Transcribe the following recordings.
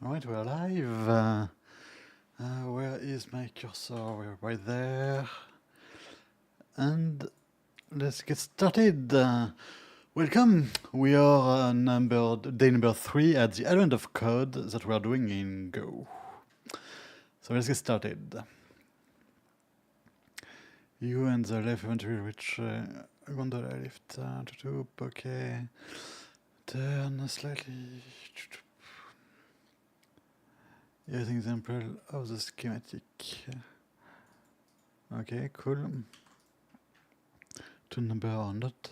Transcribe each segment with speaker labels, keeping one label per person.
Speaker 1: Alright, we're live. Where is my cursor? We're right there. And let's get started. Welcome. We are day number 3 at the Advent of Code that we are doing in Go. So let's get started. You and the left inventory reach gondola lift to tube. Okay. Turn slightly. Here's an example of the schematic. Okay, cool. Two number are not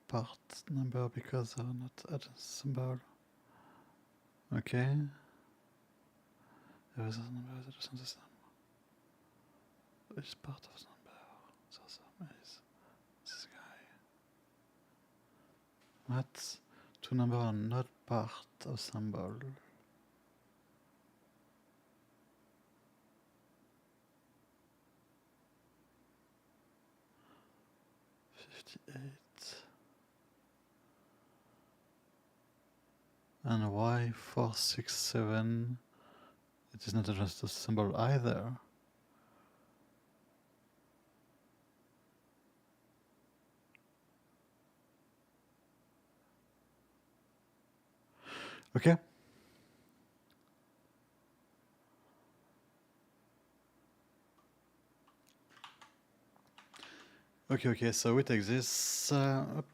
Speaker 1: part number because they are not at a symbol. Okay. There is a number that is not the same. Which is part of the number? So some is this guy. What? Two number are not part of symbol. 58. And why 467? It is not just a symbol either. Okay. Okay, so we take this up.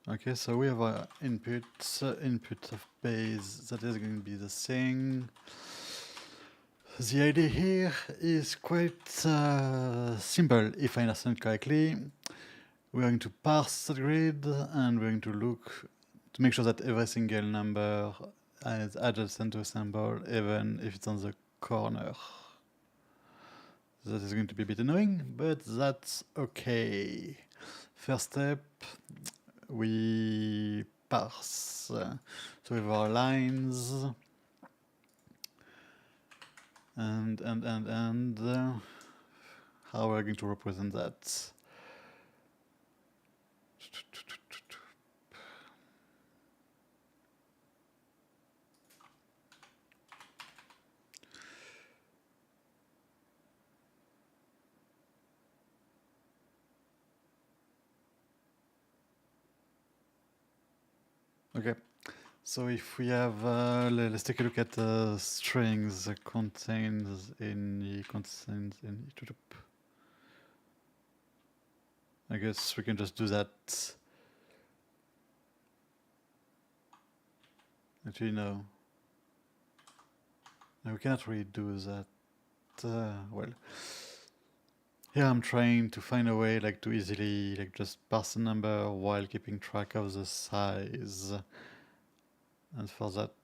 Speaker 1: Okay, so we have our input of base that is going to be the thing. The idea here is quite simple, if I understand correctly. We're going to parse the grid and we're going to look to make sure that every single number is adjacent to a symbol, even if it's on the corner. That is going to be a bit annoying, but that's okay. First step, we parse. So we have our lines and how we're going to represent that. Okay, so if we have, let's take a look at strings that contains any I guess we can just do that. Actually, no. No, we cannot really do that. Well, here I'm trying to find a way like to easily like just parse a number while keeping track of the size. And for that,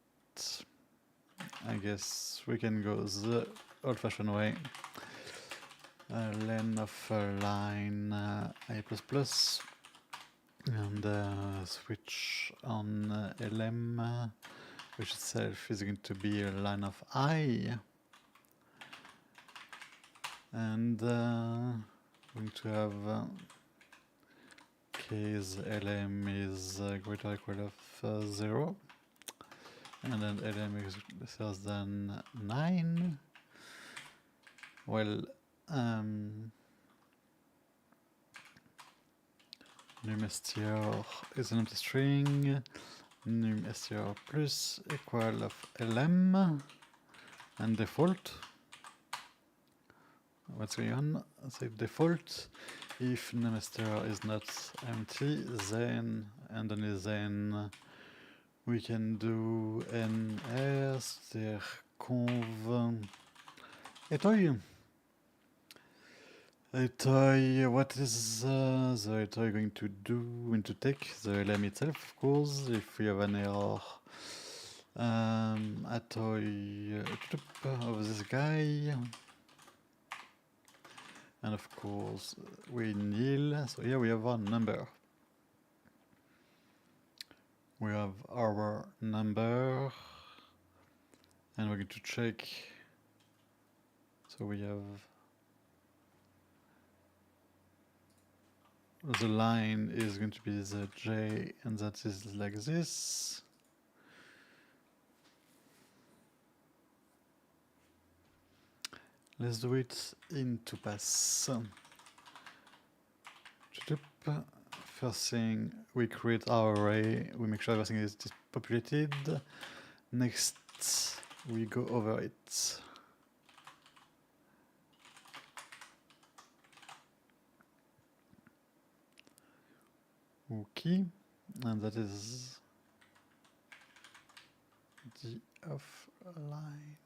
Speaker 1: I guess we can go the old-fashioned way. Len of line I++, and switch on lm, which itself is going to be a line of I. And going to have case lm is greater or equal of 0. And then lm is less than 9. Well, num str is an empty string. Num str plus equal of lm and default. What's going on? So default, if num str is not empty, then and only then we can do nr str conv etoy. Etoy, what is the etoy going to do? Going to take the lm itself, of course, if we have an error. Etoy of this guy. And of course, we nil. So here we have our number. We have our number. And we're going to check. So we have the line is going to be the J, and that is like this. Let's do it in 2pass. First thing, we create our array, we make sure everything is populated. Next, we go over it. Okay, and that is the offline.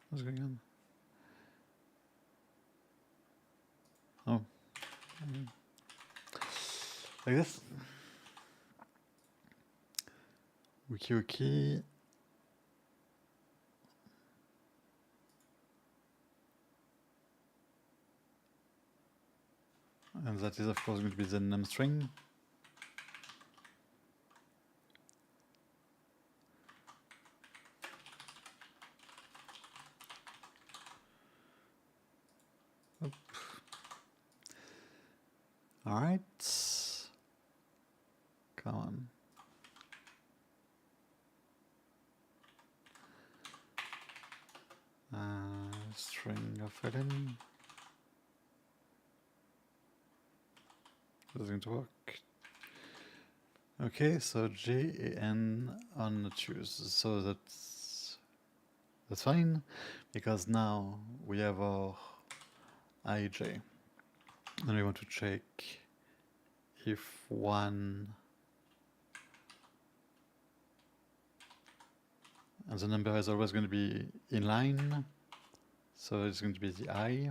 Speaker 1: What's going on? Oh. Like this. Okay. And that is of course going to be the num string. All right. Come on. String of ln. This is going to work. Okay, so JN on choose. So that's fine, because now we have our IJ. And we want to check if one, and the number is always going to be in line, so it's going to be the I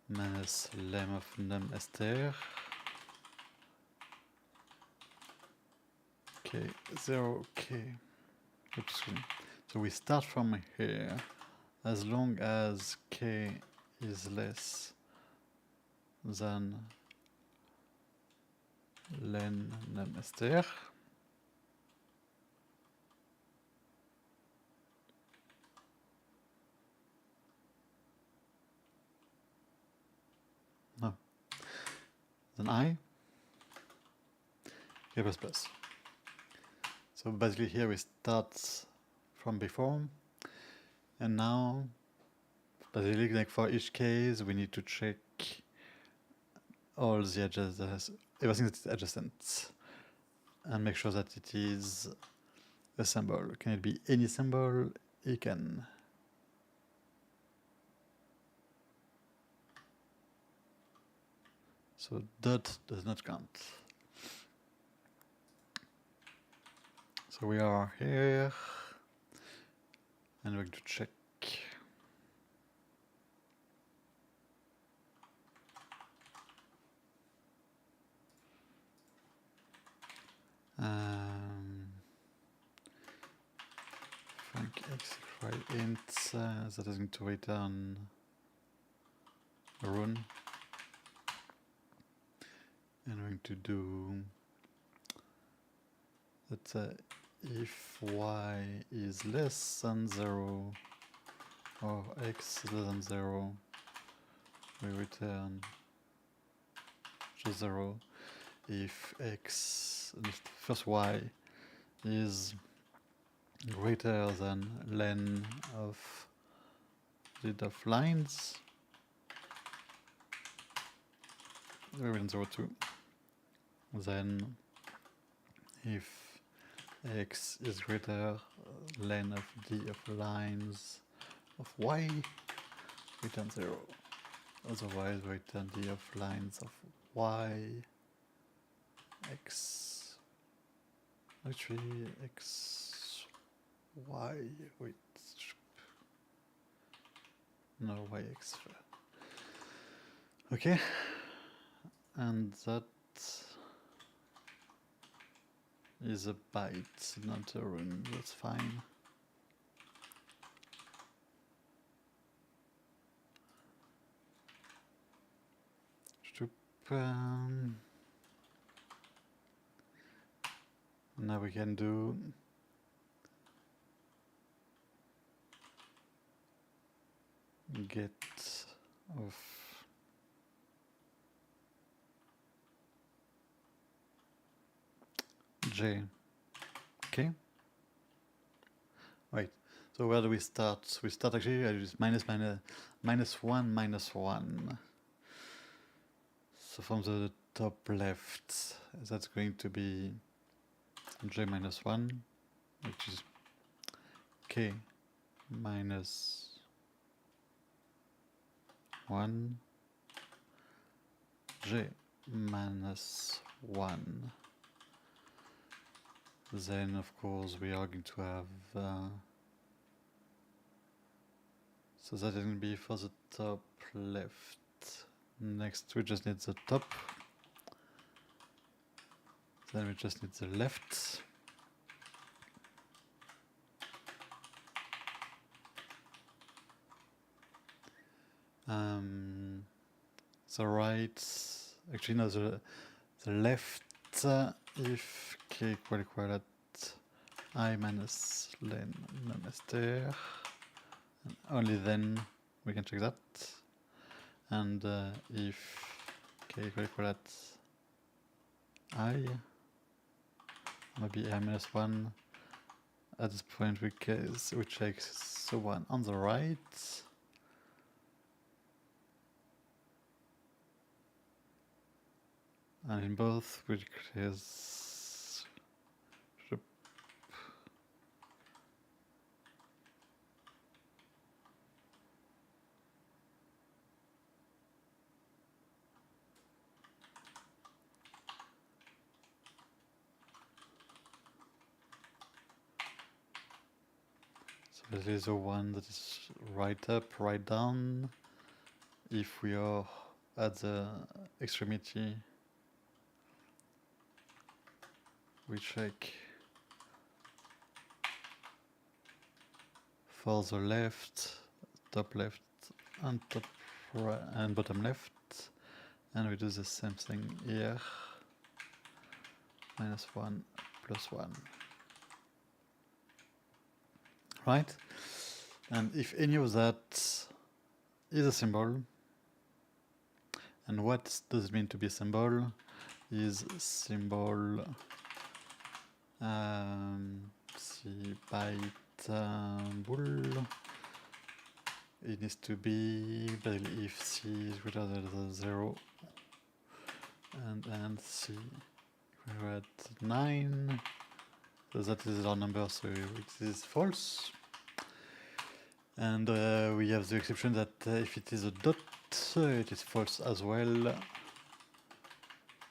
Speaker 1: minus lem of num str. Okay, 0, okay. Oops. So we start from here, as long as k is less than len num str. No. Then I, k plus plus. So basically here we start from before, and now basically like for each case we need to check all the everything that is adjacent, and make sure that it is a symbol. Can it be any symbol? It can. So dot does not count. So we are here, and we're going to check. Frank x equal int, that is going to return a run. And we're going to do that if y is less than 0 or x is less than 0, we return just 0. If first y is greater than len of the of lines, we return 0 too. Then if x is greater len of d of lines of y, return 0. Otherwise, return d of lines of y, x, actually x, y, wait, no, y, x. Okay, and that is a byte, not a run, that's fine. Now we can do get of j. Okay. Right. So where do we start? We start actually with minus 1 minus 1. So from the top left, that's going to be j minus 1, which is k minus 1, j minus 1. Then, of course, we are going to have... so that is going to be for the top left. Next, we just need the top. Then we just need the left. The right, actually no, the left, if k equal at I minus len non-ester, and only then we can check that. And if k equal at I, maybe I minus 1, at this point we check the one on the right. And in both, we decrease. So this is the one that is right up, right down. If we are at the extremity, we check for the left, top left, and top right, and bottom left, and we do the same thing here. Minus 1, plus 1. Right? And if any of that is a symbol, and what does it mean to be a symbol? Is symbol see byte bool. It needs to be if c is greater than 0 and c we're at 9, so that is our number, so it is false. And we have the exception that if it is a dot, it is false as well.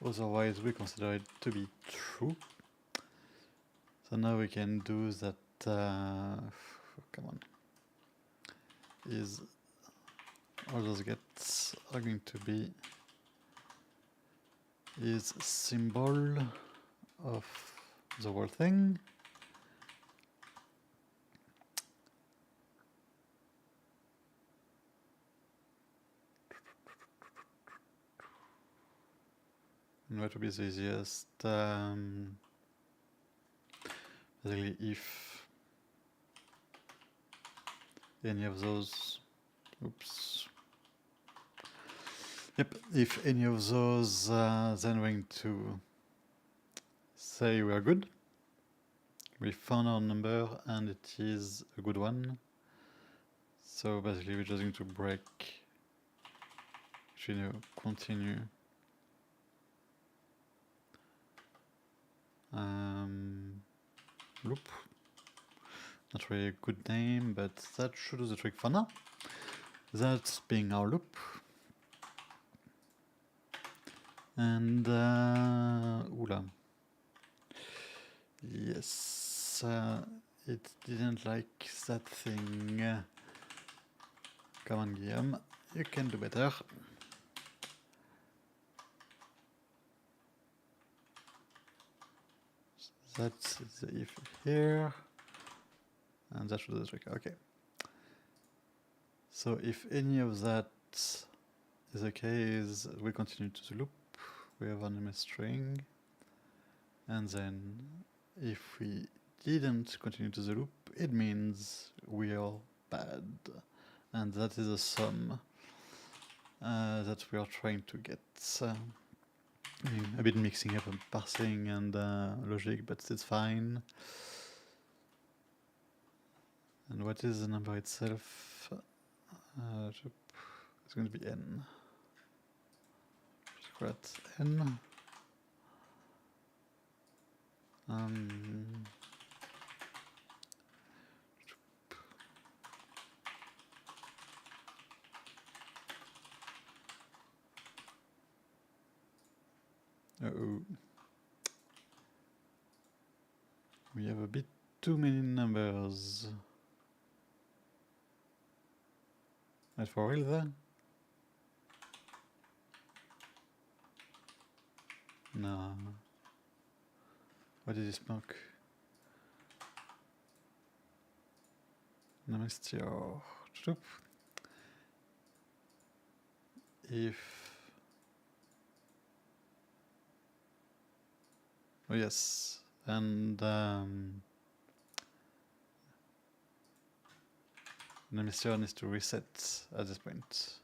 Speaker 1: Otherwise, we consider it to be true. So now we can do that. Come on. Is all those gets are going to be is symbol of the whole thing. And what would be the easiest? Basically, if any of those, oops. Yep, if any of those, then we're going to say we are good. We found our number and it is a good one. So basically, we're just going to break, continue. Loop. Not really a good name, but that should do the trick for now. That's being our loop. And oula. Yes, it didn't like that thing. Come on, Guillaume, you can do better. That's the if here, and that should do the trick. Okay. So if any of that is the case, we continue to the loop. We have an MS string, and then if we didn't continue to the loop, it means we are bad. and that is a sum that we are trying to get. A bit mixing up parsing and logic, but it's fine. And what is the number itself? It's going to be n. Squared n. Uh-oh. We have a bit too many numbers. Right, for real there? No. What did he smoke? Namaste. If... Oh yes, and Namaste needs to reset at this point.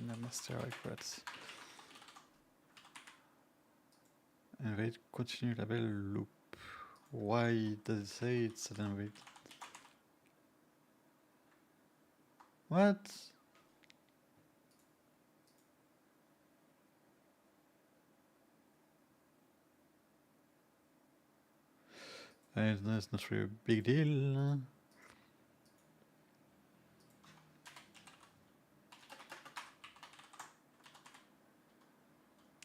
Speaker 1: Namaste requests. Invade continue label loop. Why does it say it's an invade? What? It's not really a big deal.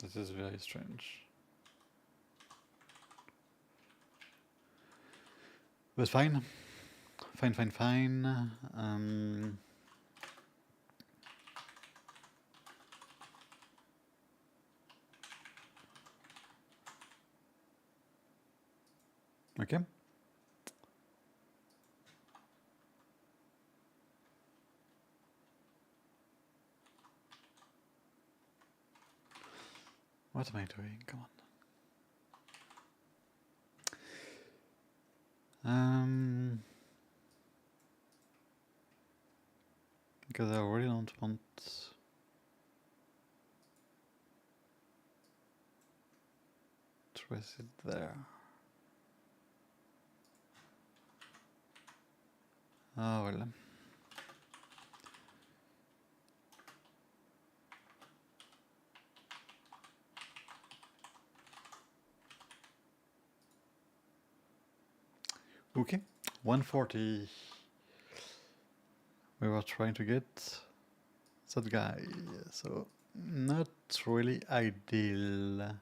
Speaker 1: This is very strange. But fine. Fine. Okay. What am I doing? Come on. Because I really don't want to press it there. Oh well. Okay, 140. We were trying to get that guy, so not really ideal.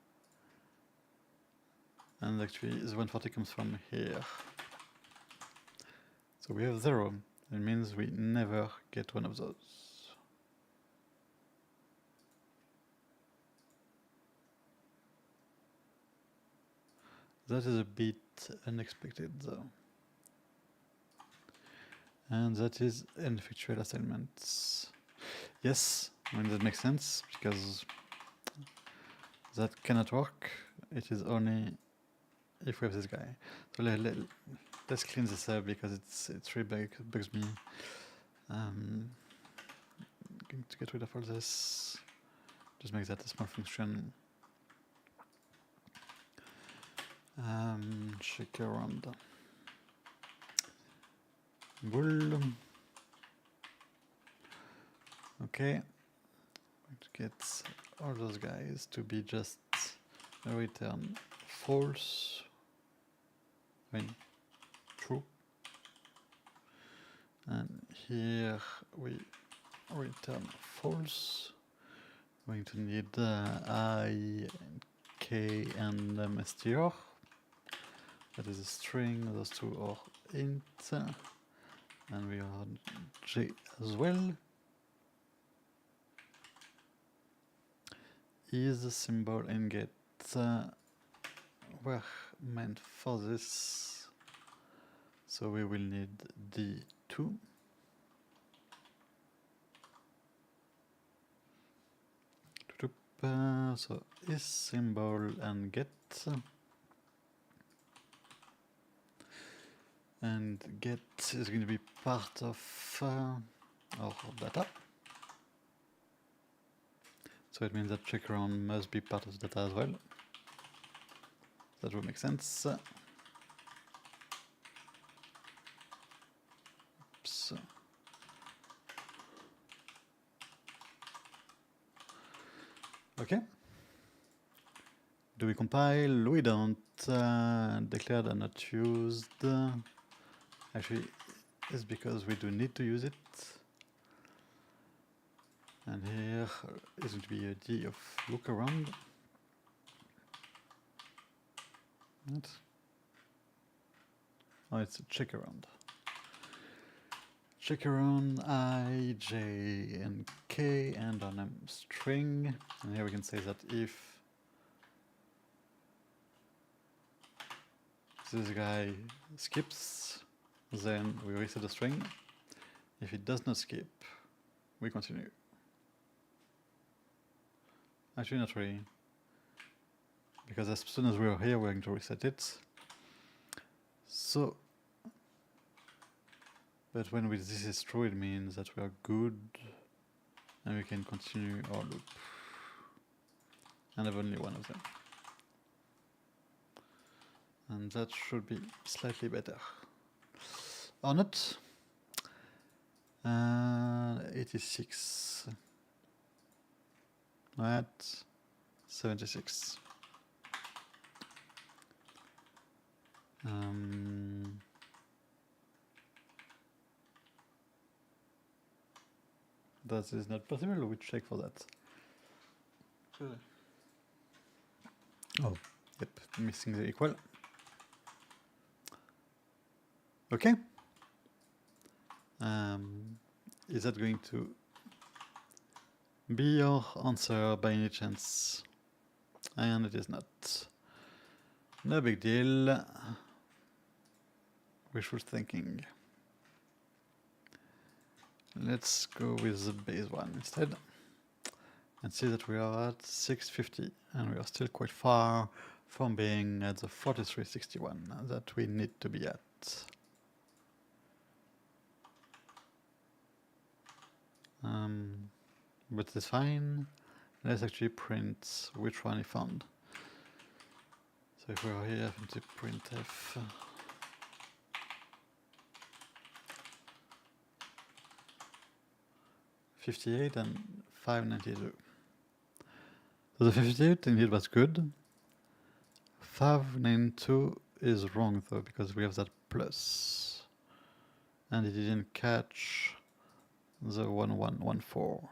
Speaker 1: And actually, the 140 comes from here. So we have 0. It means we never get one of those. That is a bit unexpected though. And that is ineffectual assignments. Yes, I mean that makes sense, because that cannot work. It is only if we have this guy. So let's clean this up, because it's really bugs me. Going to get rid of all this. Just make that a small function. Check around. Bull. Okay. Going to get all those guys to be just a return false. I mean, true. And here we return false. Going to need I, K, and str. That is a string. Those two are int. And we are J as well. Is the symbol in get were meant for this, so we will need D2. So is symbol and get. And get is going to be part of our data. So it means that checkaround must be part of the data as well. That would make sense. Oops. Okay. Do we compile? We don't. Declared and not used. Actually, it's because we do need to use it. And here is going to be a D of look around. What? Oh, it's a check around. Check around I, J, and K, and on a string. And here we can say that if this guy skips, then we reset the string. If it does not skip, we continue. Actually, not really, because as soon as we're here, we're going to reset it. So, but when this is true, it means that we are good, and we can continue our loop, and have only one of them. And that should be slightly better. Or not. 86. At 76. That is not possible. We check for that. Oh, yep, missing the equal. Okay. Is that going to be your answer by any chance? And it is not. No big deal. Wishful thinking. Let's go with the base one instead. And see that we are at 650. And we are still quite far from being at the 4361 that we need to be at. But it's fine. Let's actually print which one he found. So if we are here, I'm going to printf 58 and 592. So the 58 indeed was good. 592 is wrong though, because we have that plus. And it didn't catch the 1114.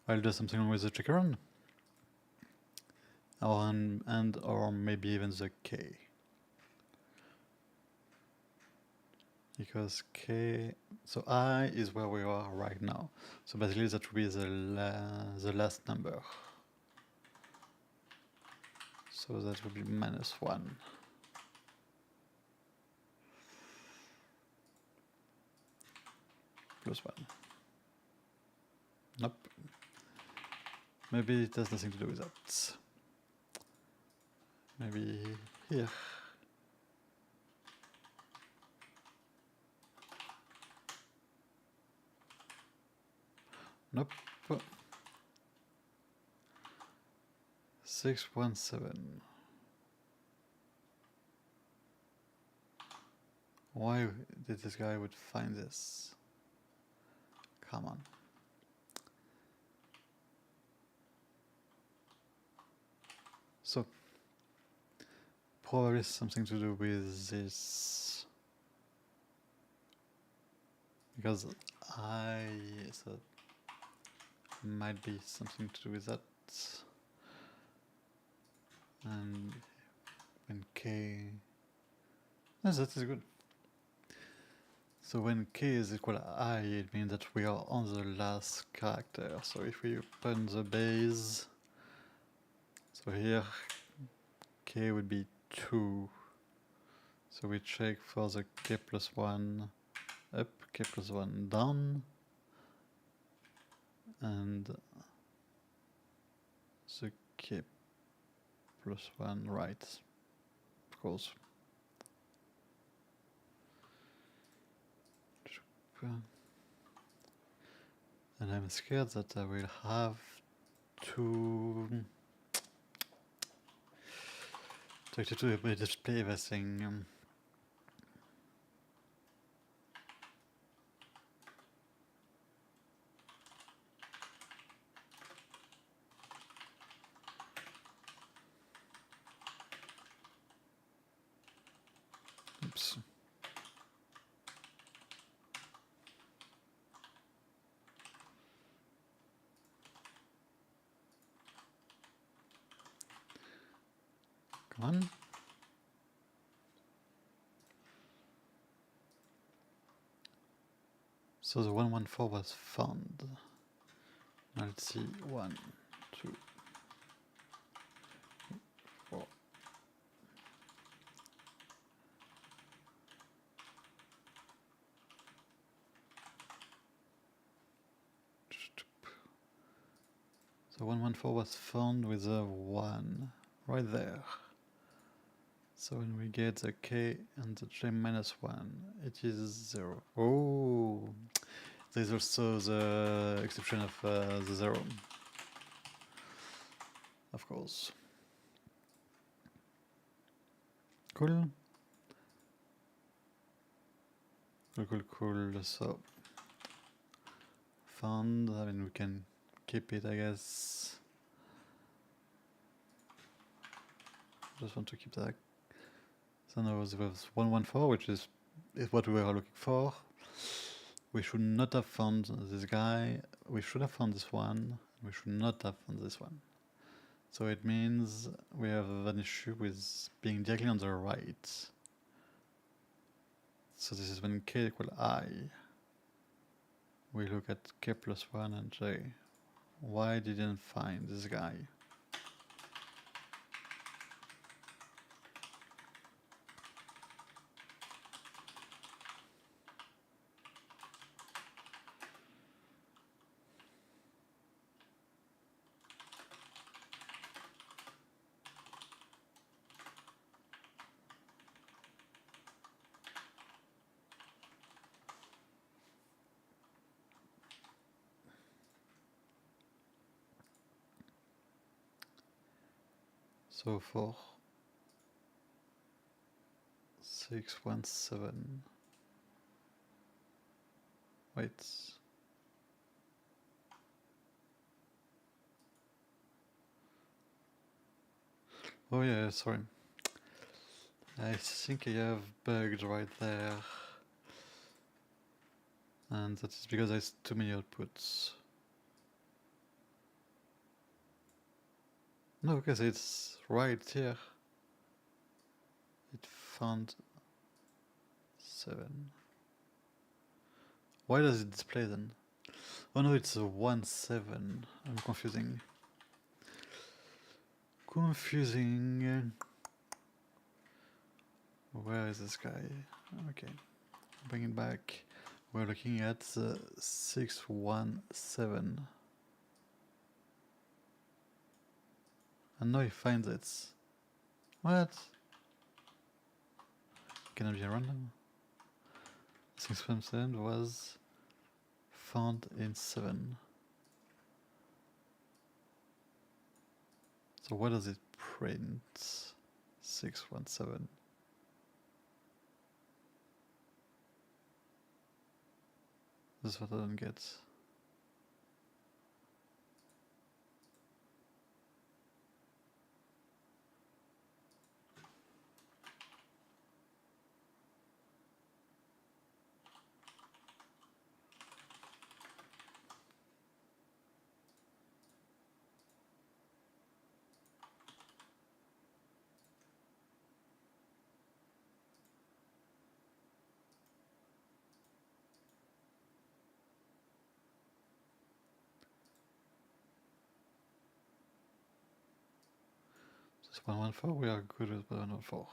Speaker 1: I'll do something wrong with the checker run. Or maybe even the K. Because K, so I is where we are right now. So basically that will be the last number. So that will be -1. +1. Nope. Maybe it has nothing to do with that. Maybe here. Nope. 617. Why did this guy would find this? Come on. So probably something to do with this, because so might be something to do with that. And when K, yes, that is good. So when K is equal to I, it means that we are on the last character. So if we open the base, So here k would be 2. So we check for the k plus 1 up, k plus 1 down, and the k plus 1 right, of course. And I'm scared that I will have to display everything. Oops. Come on. So the 114 was found. Now let's see. 1, 2, 4. So 114 was found with a 1 right there. So when we get the k and the j minus 1, it is 0. Oh, there's also the exception of the 0. Of course. Cool. Cool. So, found. I mean, we can keep it, I guess. Just want to keep that. So now there was 114, which is what we were looking for. We should not have found this guy. We should have found this one. We should not have found this one. So it means we have an issue with being directly on the right. So this is when k equal I. We look at k plus 1 and j. Why didn't find this guy? So for 617. Wait. Oh yeah, sorry. I think I have bugged right there. And that is because there's too many outputs. No, because it's right here. It found 7. Why does it display then? Oh no, it's a 1, 7. I'm confusing. Where is this guy? Okay, bring it back. We're looking at 617. And now he finds it. What? Can it be random? 617 was found in 7. So what does it print? 617. This is what I don't get. So 114, we are good with 114.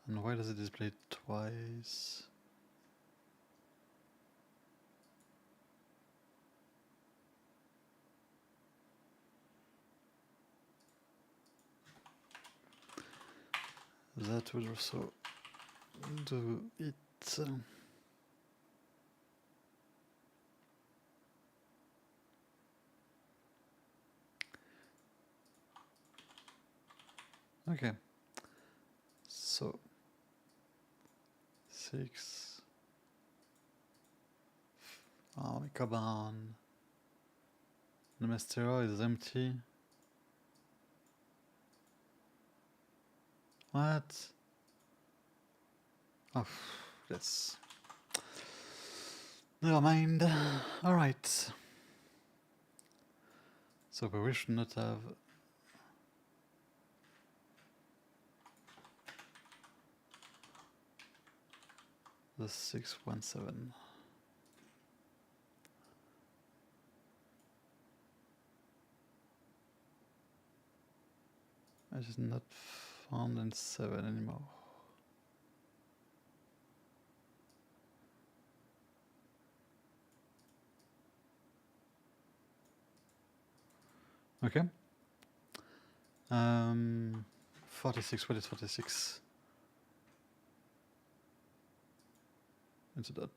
Speaker 1: And why does it display twice? That would also do it. Okay. So 6. Oh, come on. The Mystero is empty. What? Oh, yes. Never mind. Alright. So we should not have the 617. It is not found in 7 anymore. Okay. 46, what is 46? It's a dot.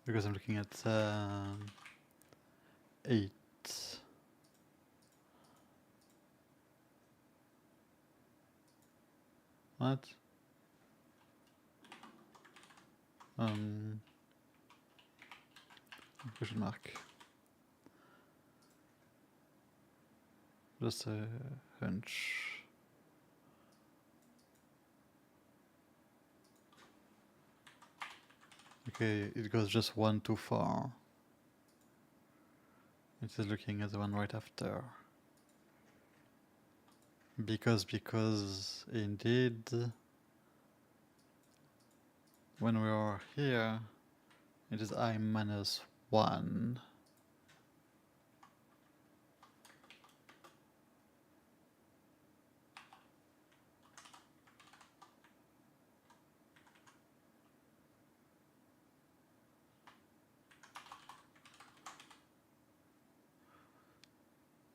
Speaker 1: Because I'm looking at 8. What? Question mark. Just a hunch. Okay, it goes just one too far. It is looking at the one right after. Because indeed, when we are here, it is I minus 1.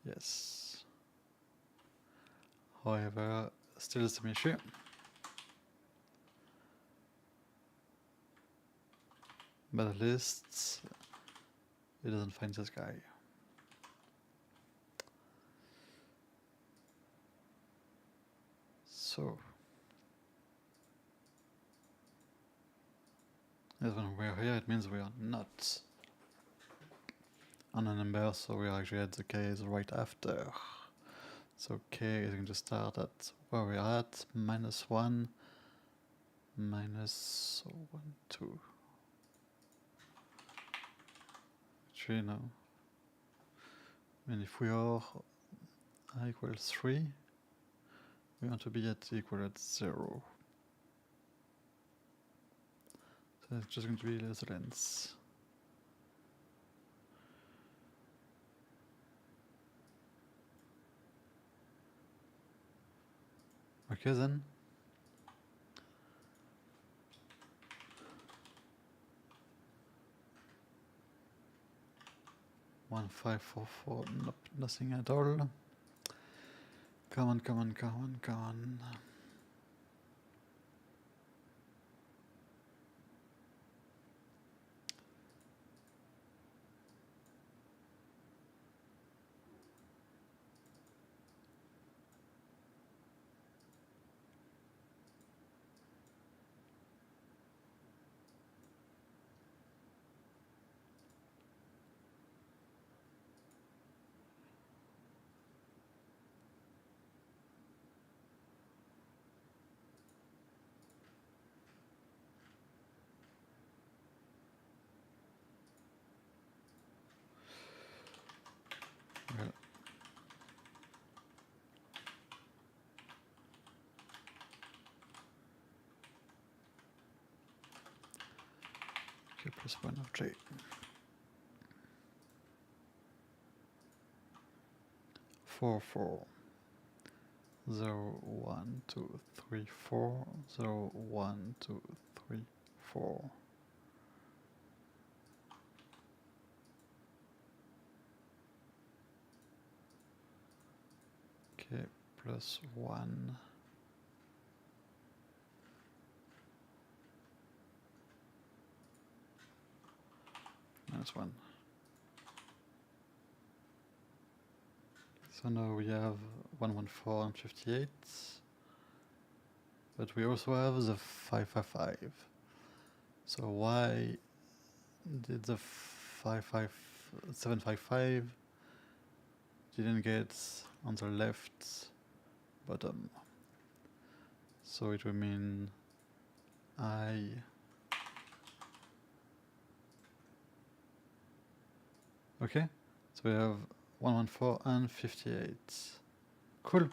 Speaker 1: Yes. However, still the same issue. But at least it doesn't find this guy. So, as when we're here, it means we are not on a number, so we are actually at the case right after. So k is going to start at where we're at, minus 1, minus 1, 2. Actually, no. I mean, if we are I equals 3, we want to be at equal at 0. So it's just going to be the length. Okay then. One 544. Nope, nothing at all. Come on, come on, come on, come on. Well, k plus 1 of j. 4 4 0 1 2 3 4 0 1 2 3 4. Okay, plus 1. Minus 1. So now we have 114 and 58. But we also have the 555. So why did the 755 didn't get on the left bottom? So it will mean I okay, so we have 114 and 58. Cool.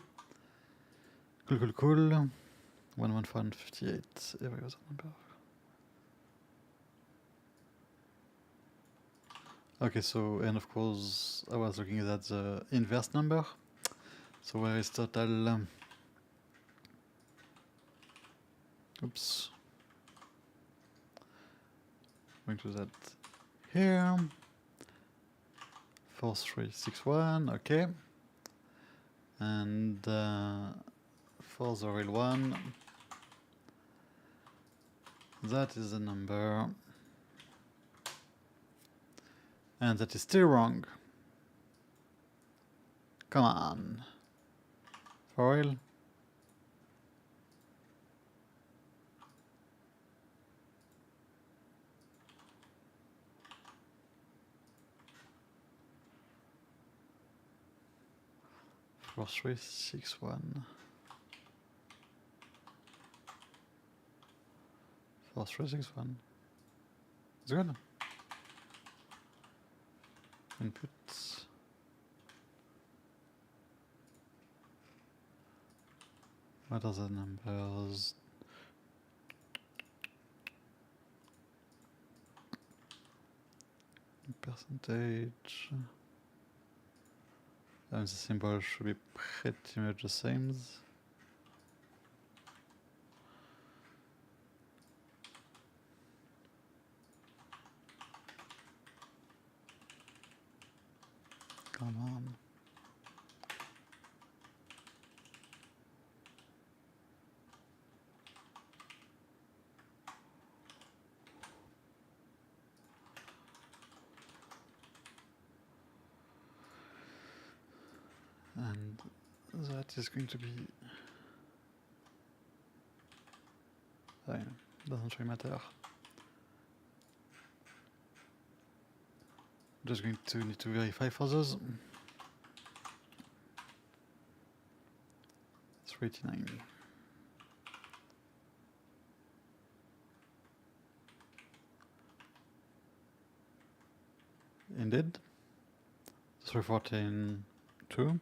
Speaker 1: Cool. 114 and 58. Every other number. Okay, so, and of course, I was looking at the inverse number. So where is total? Oops. Going to that here. 4361, okay. And for the real one, that is the number. And that is still wrong. Come on. For real? For 361. 4361. It's good. Inputs. What are the numbers? Percentage. And the symbol should be pretty much the same. Come on. And that is going to be... doesn't really matter. Just going to need to verify for those. 389. Indeed. 314, 2.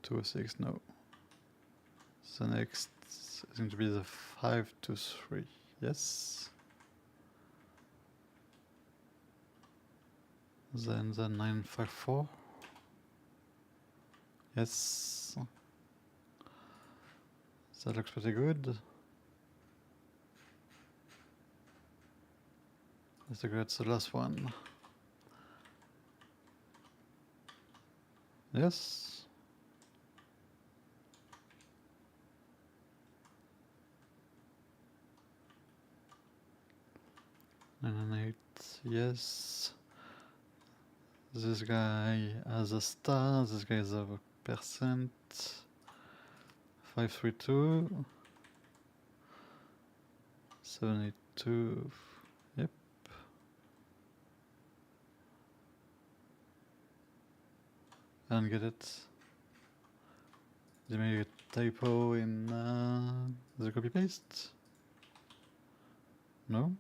Speaker 1: 206, no. The next is going to be the 523, yes. Then the 954, yes. That looks pretty good. I think that's the last one. Yes. And 8, yes. This guy has a star, this guy has a percent. 532. 782. Yep. I don't get it. Did I make a typo in the copy paste? No?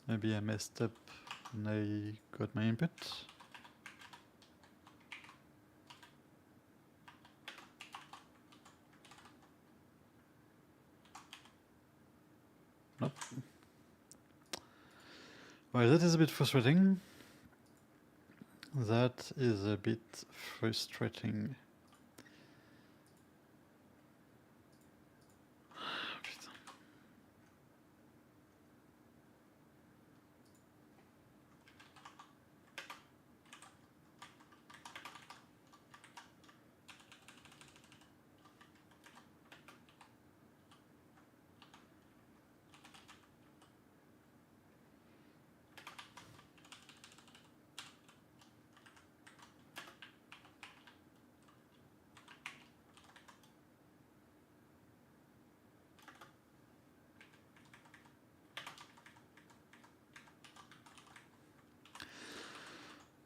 Speaker 1: Maybe I messed up when I got my input. Well, that is a bit frustrating. That is a bit frustrating.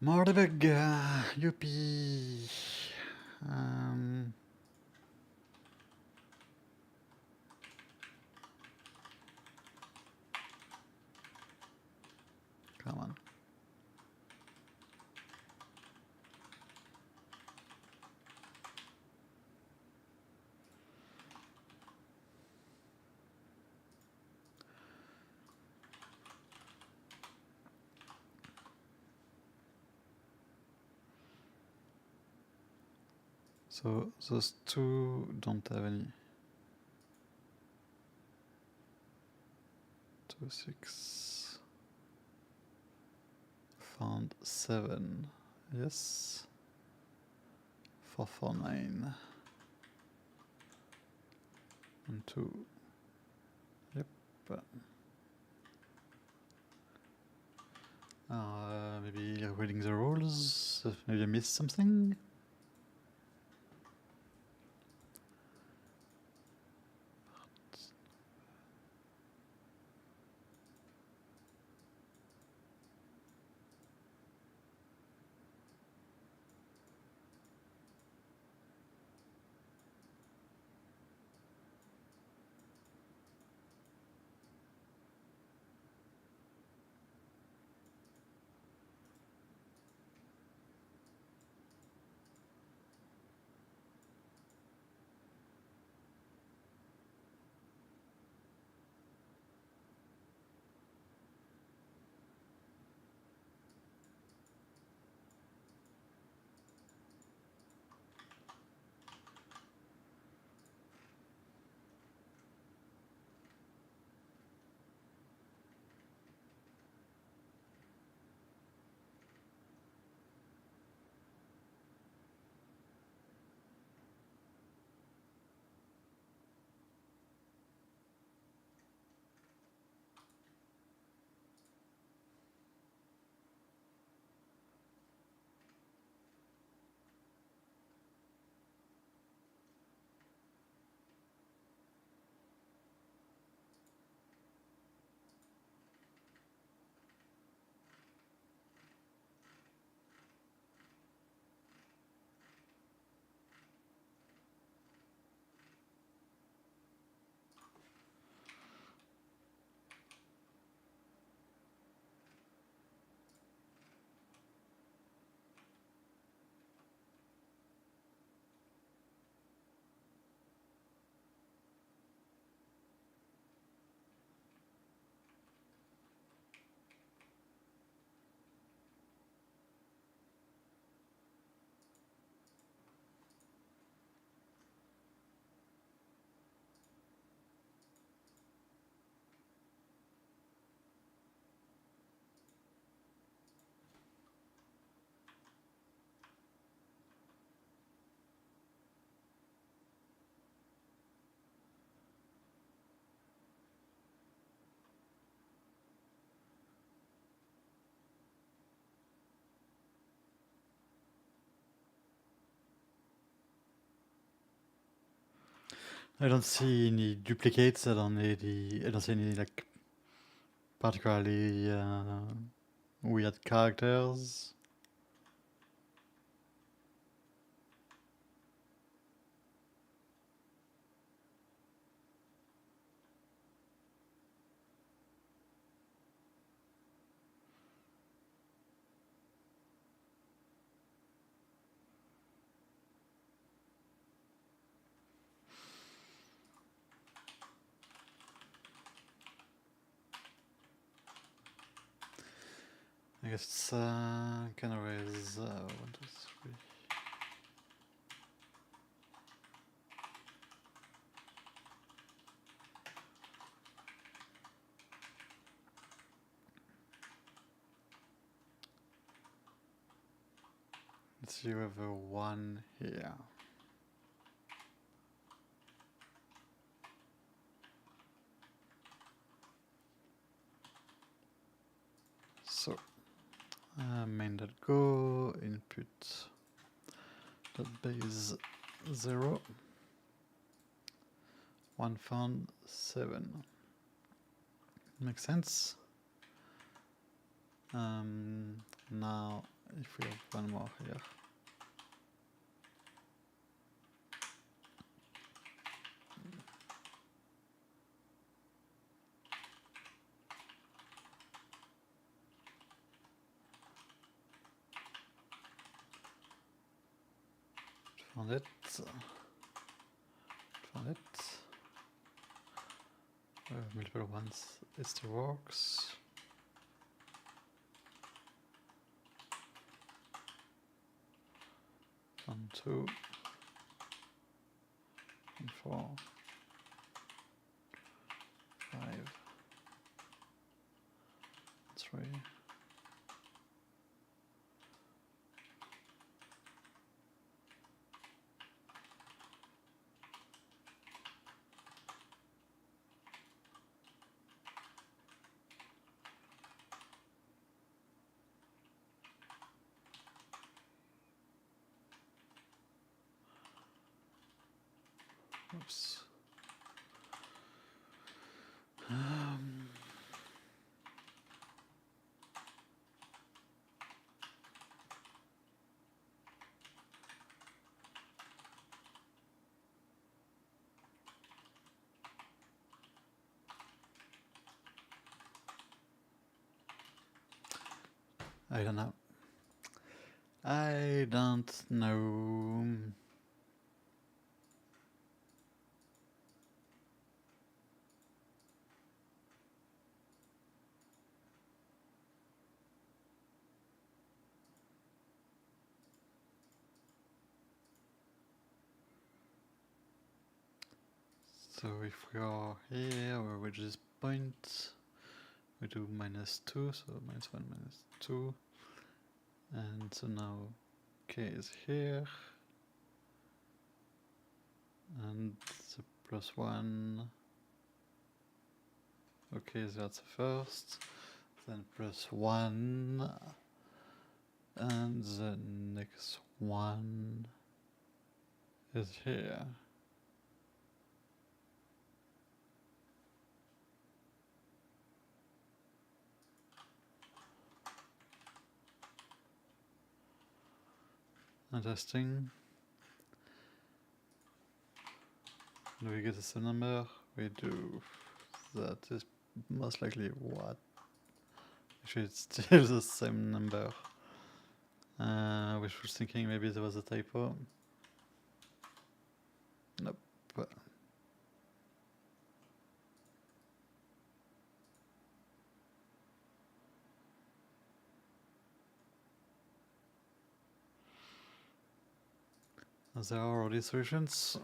Speaker 1: Mordebeg, yuppie. Come on. So those two don't have any. 2, 6. Found 7. Yes. 4, 4, 9. And 2. Yep. Maybe reading the rules. Maybe I missed something. I don't see any duplicates. I don't see any like particularly weird characters. I guess can erase 1, 2, 3. Let's see, we have a 1 here. So main.go input base 0 1 found 7. Makes sense. Now if we have one more here, found it, found it. Multiple ones, it still works. Found 2 and 4, 5, 3. Oops. I don't know. I don't know. So if we are here, we reach this point, we do -2, so -1, -2. And so now k is here, and the +1, okay, that's the first, then +1, and the next one is here. Interesting. Do we get the same number? We do. That is most likely what? Actually, it's still the same number. Which was thinking maybe there was a typo. Nope. There are already solutions.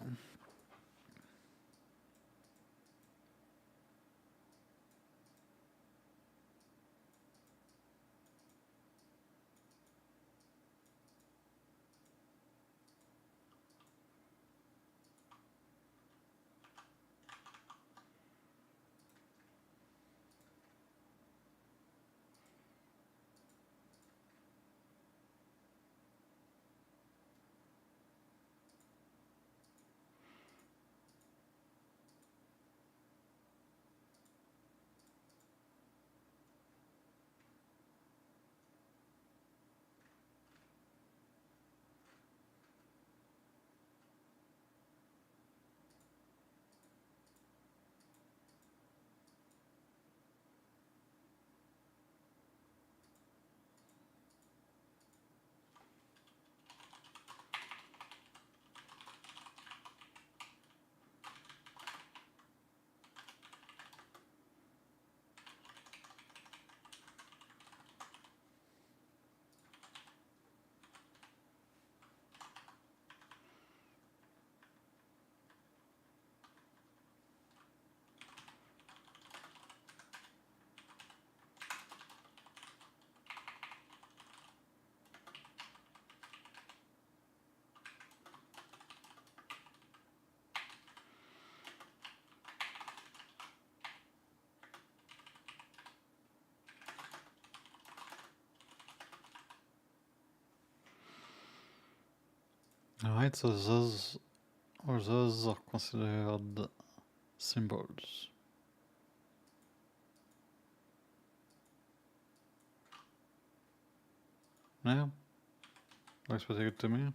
Speaker 1: Alright, so those are considered symbols. Yeah, looks pretty good to me.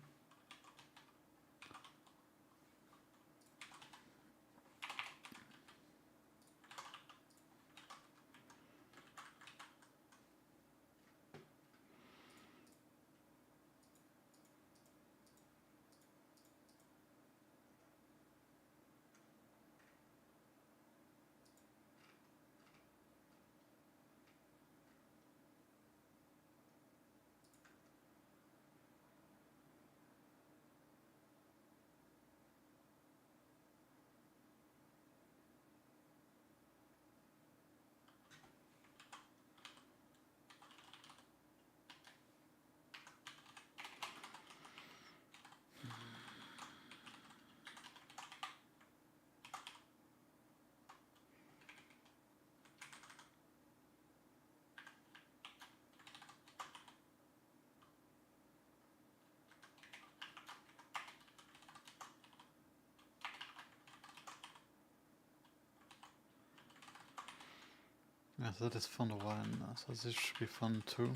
Speaker 1: Yes, that is fun one, so this should be fun too.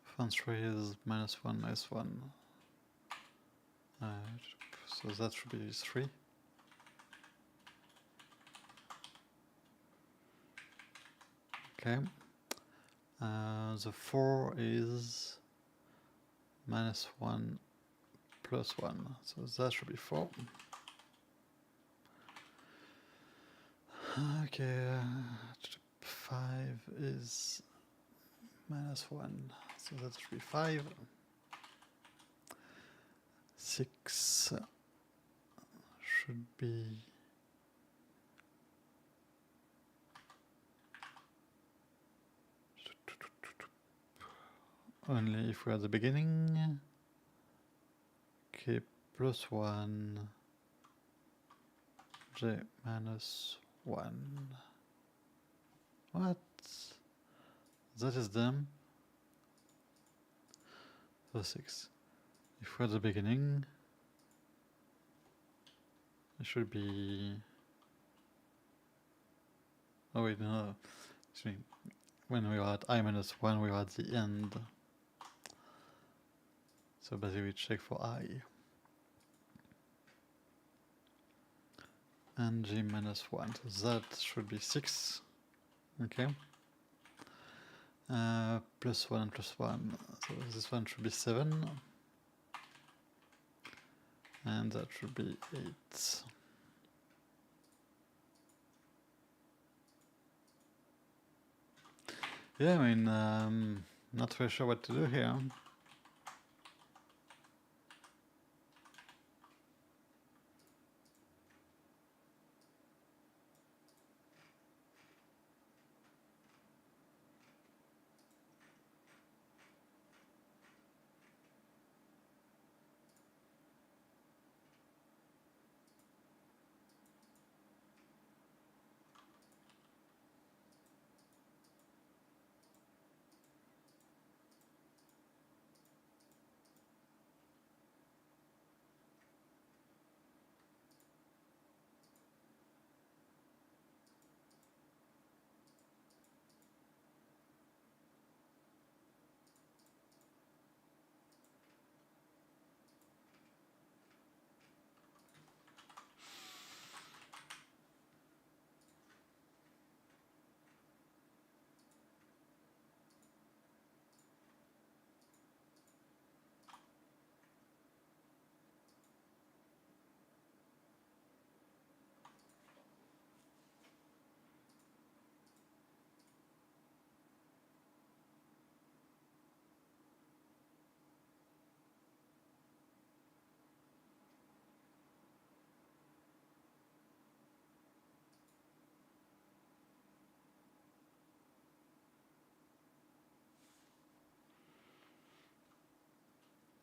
Speaker 1: Fun 3 is -1, -1. So that should be 3. Okay. The 4 is -1 +1, so that should be 4. Okay, 5 is -1, so that should be 5. 6 should be only if we're at the beginning. Okay, +1, j -1. What? That is them. So 6. If we're at the beginning, it should be. Oh wait, no. Excuse me. When we are at I-1, we are at the end. So basically we check for I. And G -1, so that should be 6. Okay. +1 and +1, so this one should be 7. And that should be 8. Yeah, I mean, not very sure what to do here.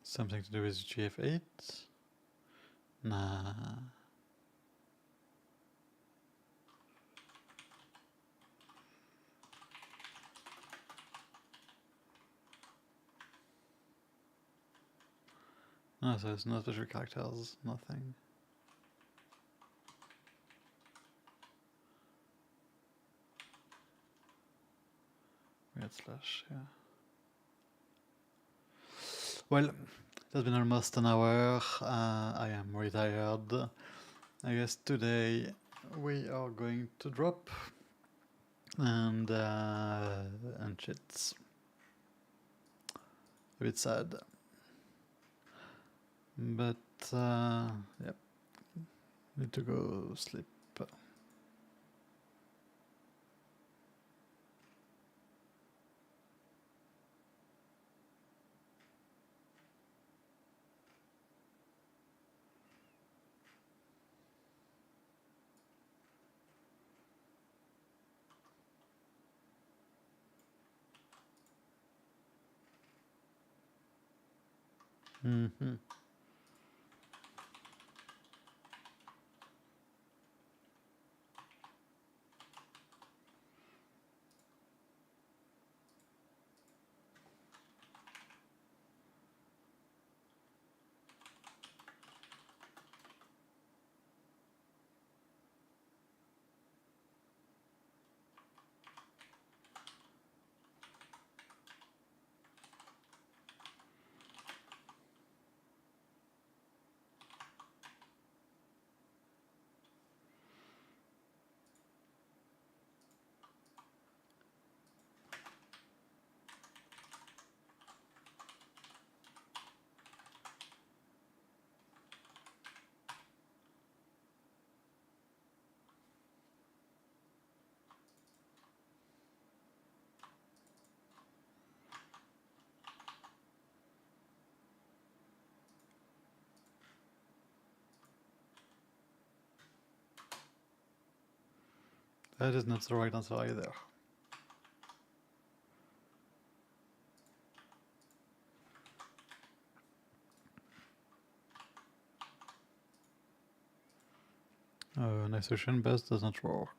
Speaker 1: Something to do with GF8? Nah. Oh, so it's no special characters, nothing. Weird slash, yeah. Well, it has been almost an hour. I am retired. I guess today we are going to drop and shit's a bit sad. But yep, need to go sleep. Mm-hmm. That is not the right answer either. Nice ocean best does not work.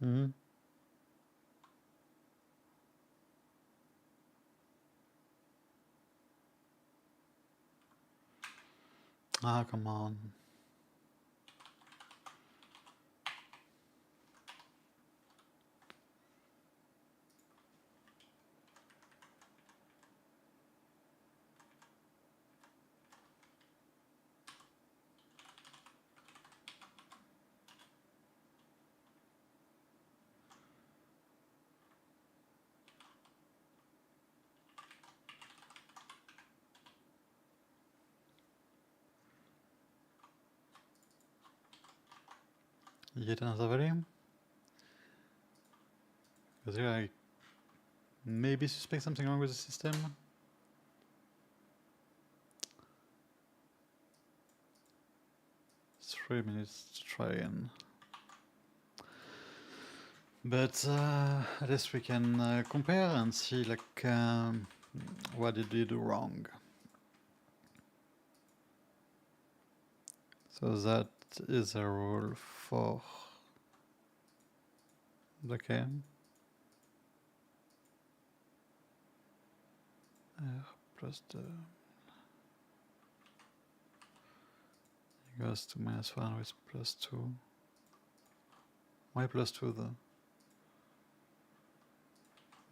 Speaker 1: Mm-hmm. Ah, come on. Yet another volume? Because here I maybe suspect something wrong with the system. 3 minutes to try again. But at least we can compare and see like what did we do wrong. So that is a rule for the game. R plus 2 goes to -1 with +2. Why +2 though?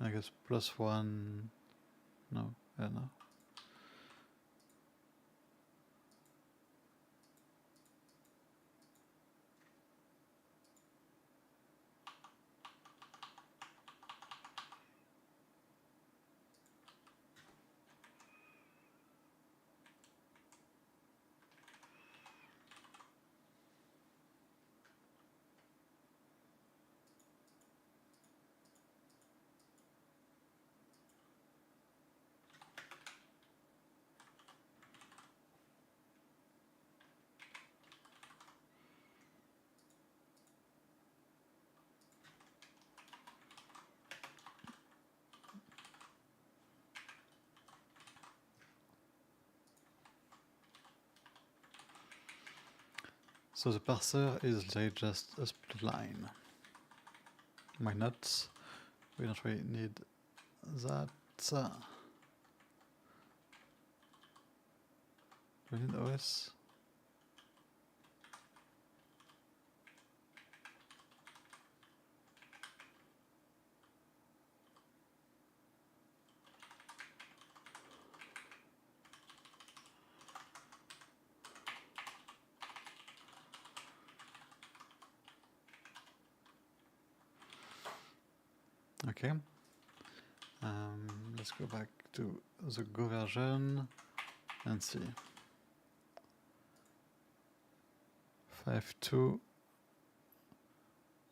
Speaker 1: I guess +1. No, no. So the parser is like just a split line. Why not? We don't really need that. Do we need OS? Okay. Let's go back to the Go version and see. 5.2.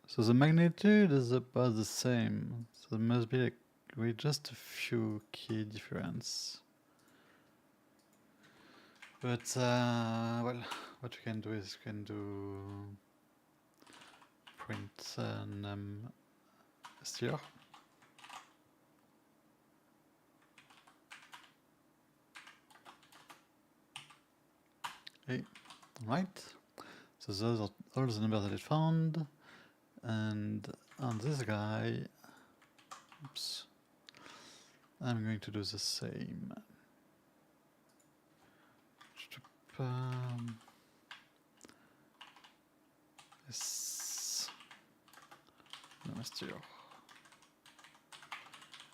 Speaker 1: So the magnitude is about the same. So there must be like with just a few key difference. But well, what we can do is we can do print num str. Okay, right. So those are all the numbers that it found, and on this guy, oops, I'm going to do the same. Yes. Str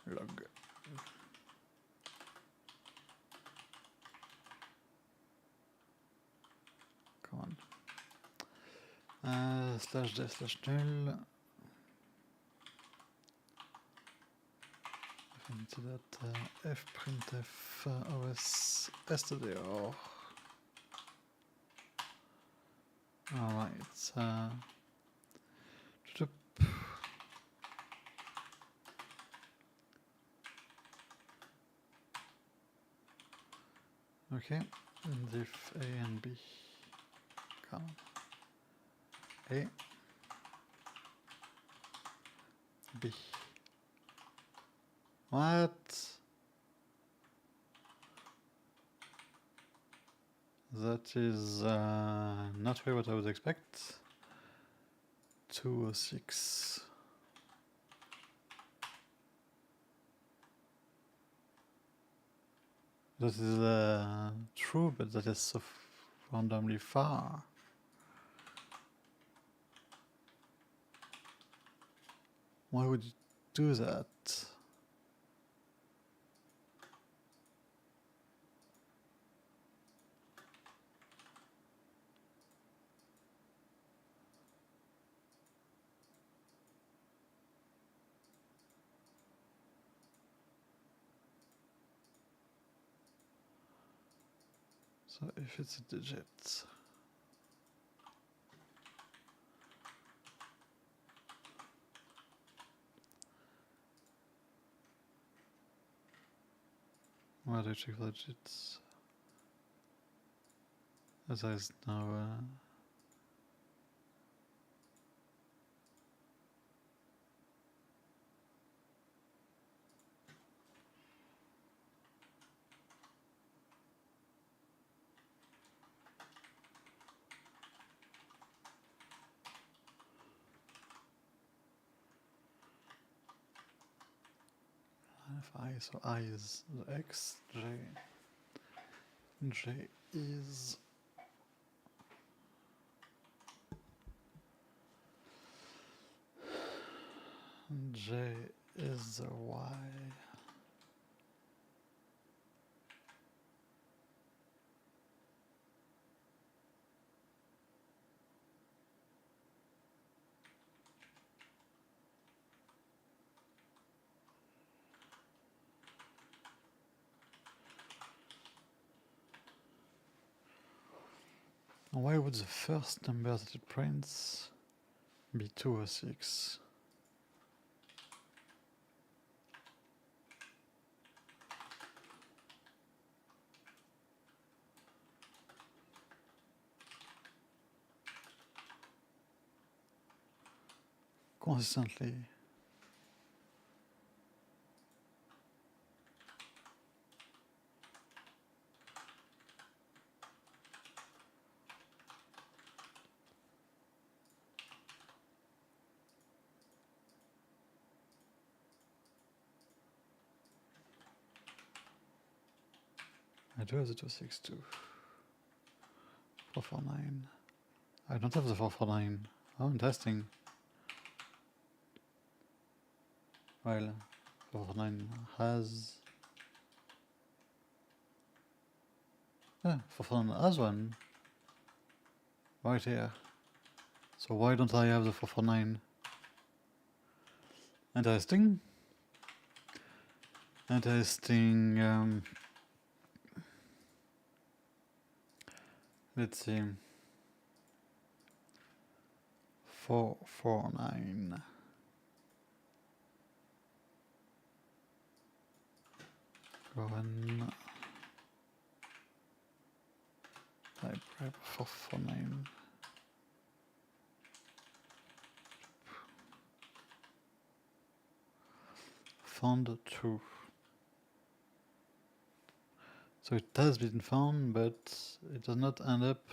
Speaker 1: log. Come on. Slash dev slash null. Into that fprintf os stdio. All right. Okay, and if A and B, come on. A, B. What? That is not really what I would expect. 206. That is true, but that is so randomly far. Why would you do that? So if it's a digit, why do I check the digits? As there is no I, so I is the X, J is J is the Y. Why would the first number that it prints be 206? Consistently. I do have the 262. 449. I don't have the 449. Oh, interesting. Well, 449 has... Yeah, 449 has one. Right here. So why don't I have the 449? Interesting. Interesting. Let's see. 449. Go on. Type 449. Found true. So it has been found, but it does not end up.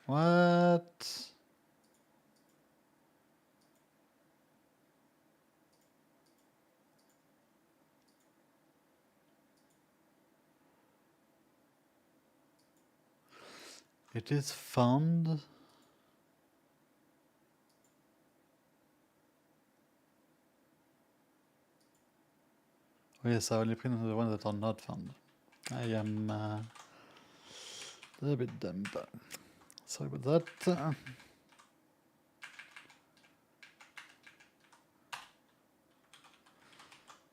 Speaker 1: What? It is found. Oh yes, I only printed the ones that are not found. I am a bit dumb. Sorry about that.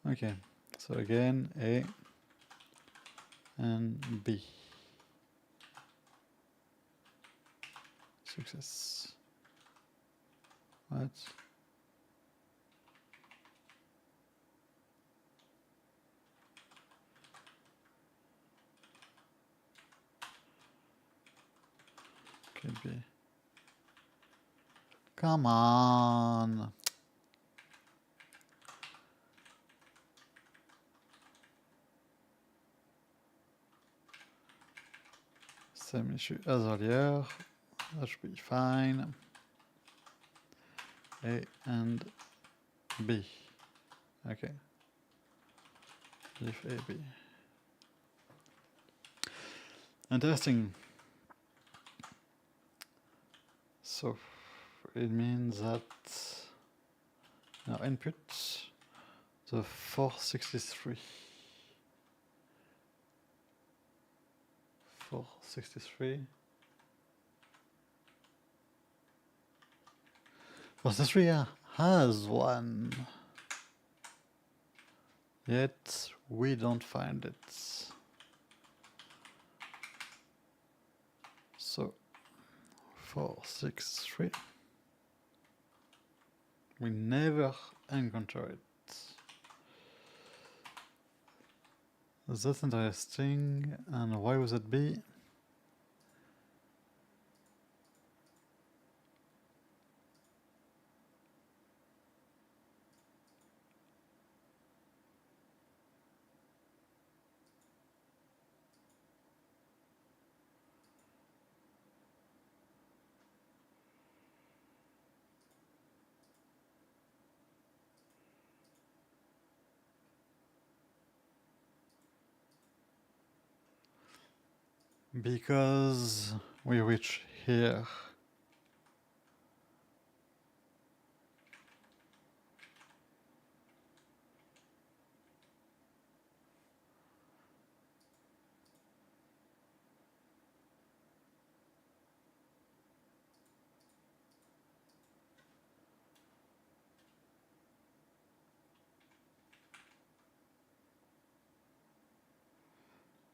Speaker 1: Okay, so again, A and B. Success. What? Could be. Come on. Same issue as earlier. That should be fine. A and B. Okay. If A, B. Interesting. So it means that our input, the 463. 463. 463 has one. Yet we don't find it. So 463. We never encounter it. That's interesting. And why would that be? Because we reach here.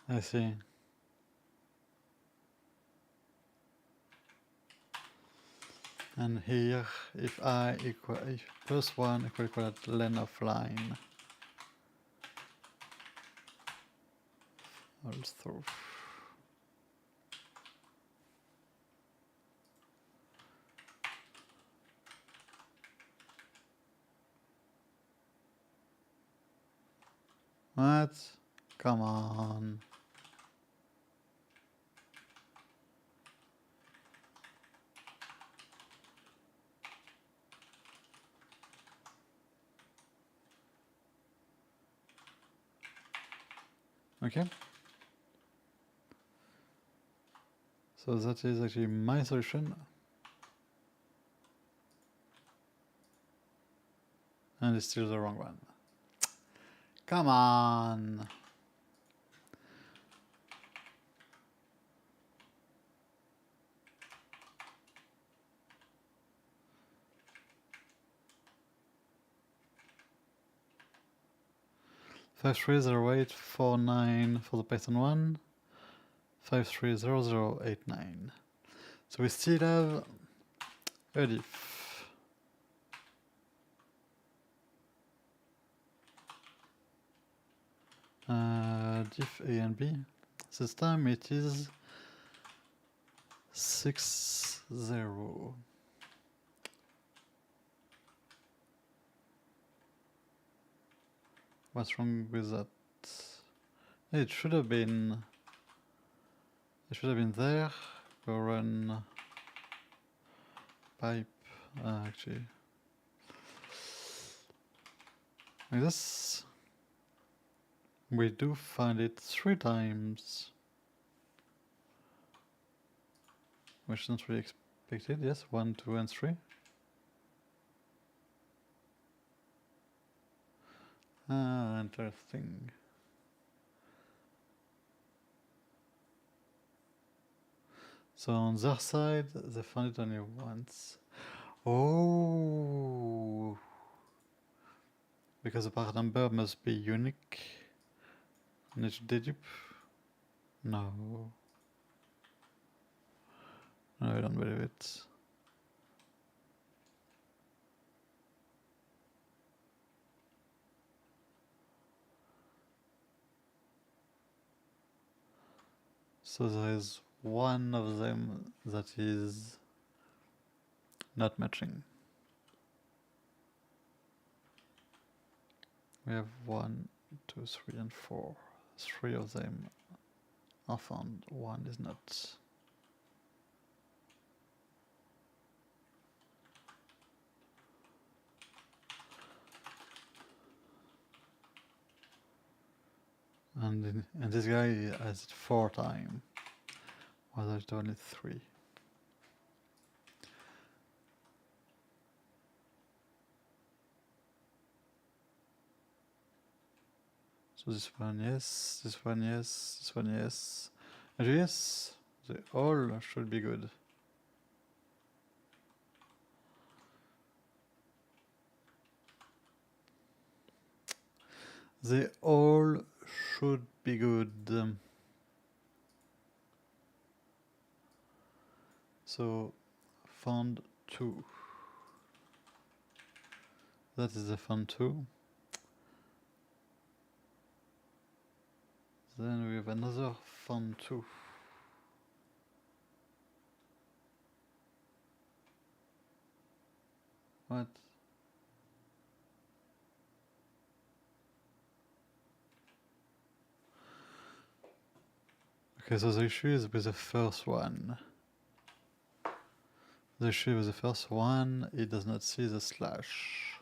Speaker 1: I see. And here, if I equal if plus 1 equal to length of line, also. What? Come on. Okay. So that is actually my solution. And it's still the wrong one. Come on! Five three zero eight 49 for the Python one. 530089. So we still have a diff. Diff A and B. This time it is 6-0. What's wrong with that? It should have been. It should have been there. Go run pipe. Actually, like this. We do find it 3 times, which isn't really expected. Yes, 1, 2, and 3. Ah, interesting. So on their side, they found it only once. Oh, because the part number must be unique. Need to dedupe? No. No, I don't believe it. So there is one of them that is not matching. We have 1, 2, 3, and 4. 3 of them are found. 1 is not. And this guy has it 4 times. Why is it only 3? So this one yes, this one yes, this one yes. And yes, they all should be good. They all should be good. So found 2. That is the found 2. Then we have another found 2. What? Okay, so the issue is with the first one. The issue with the first one, it does not see the slash.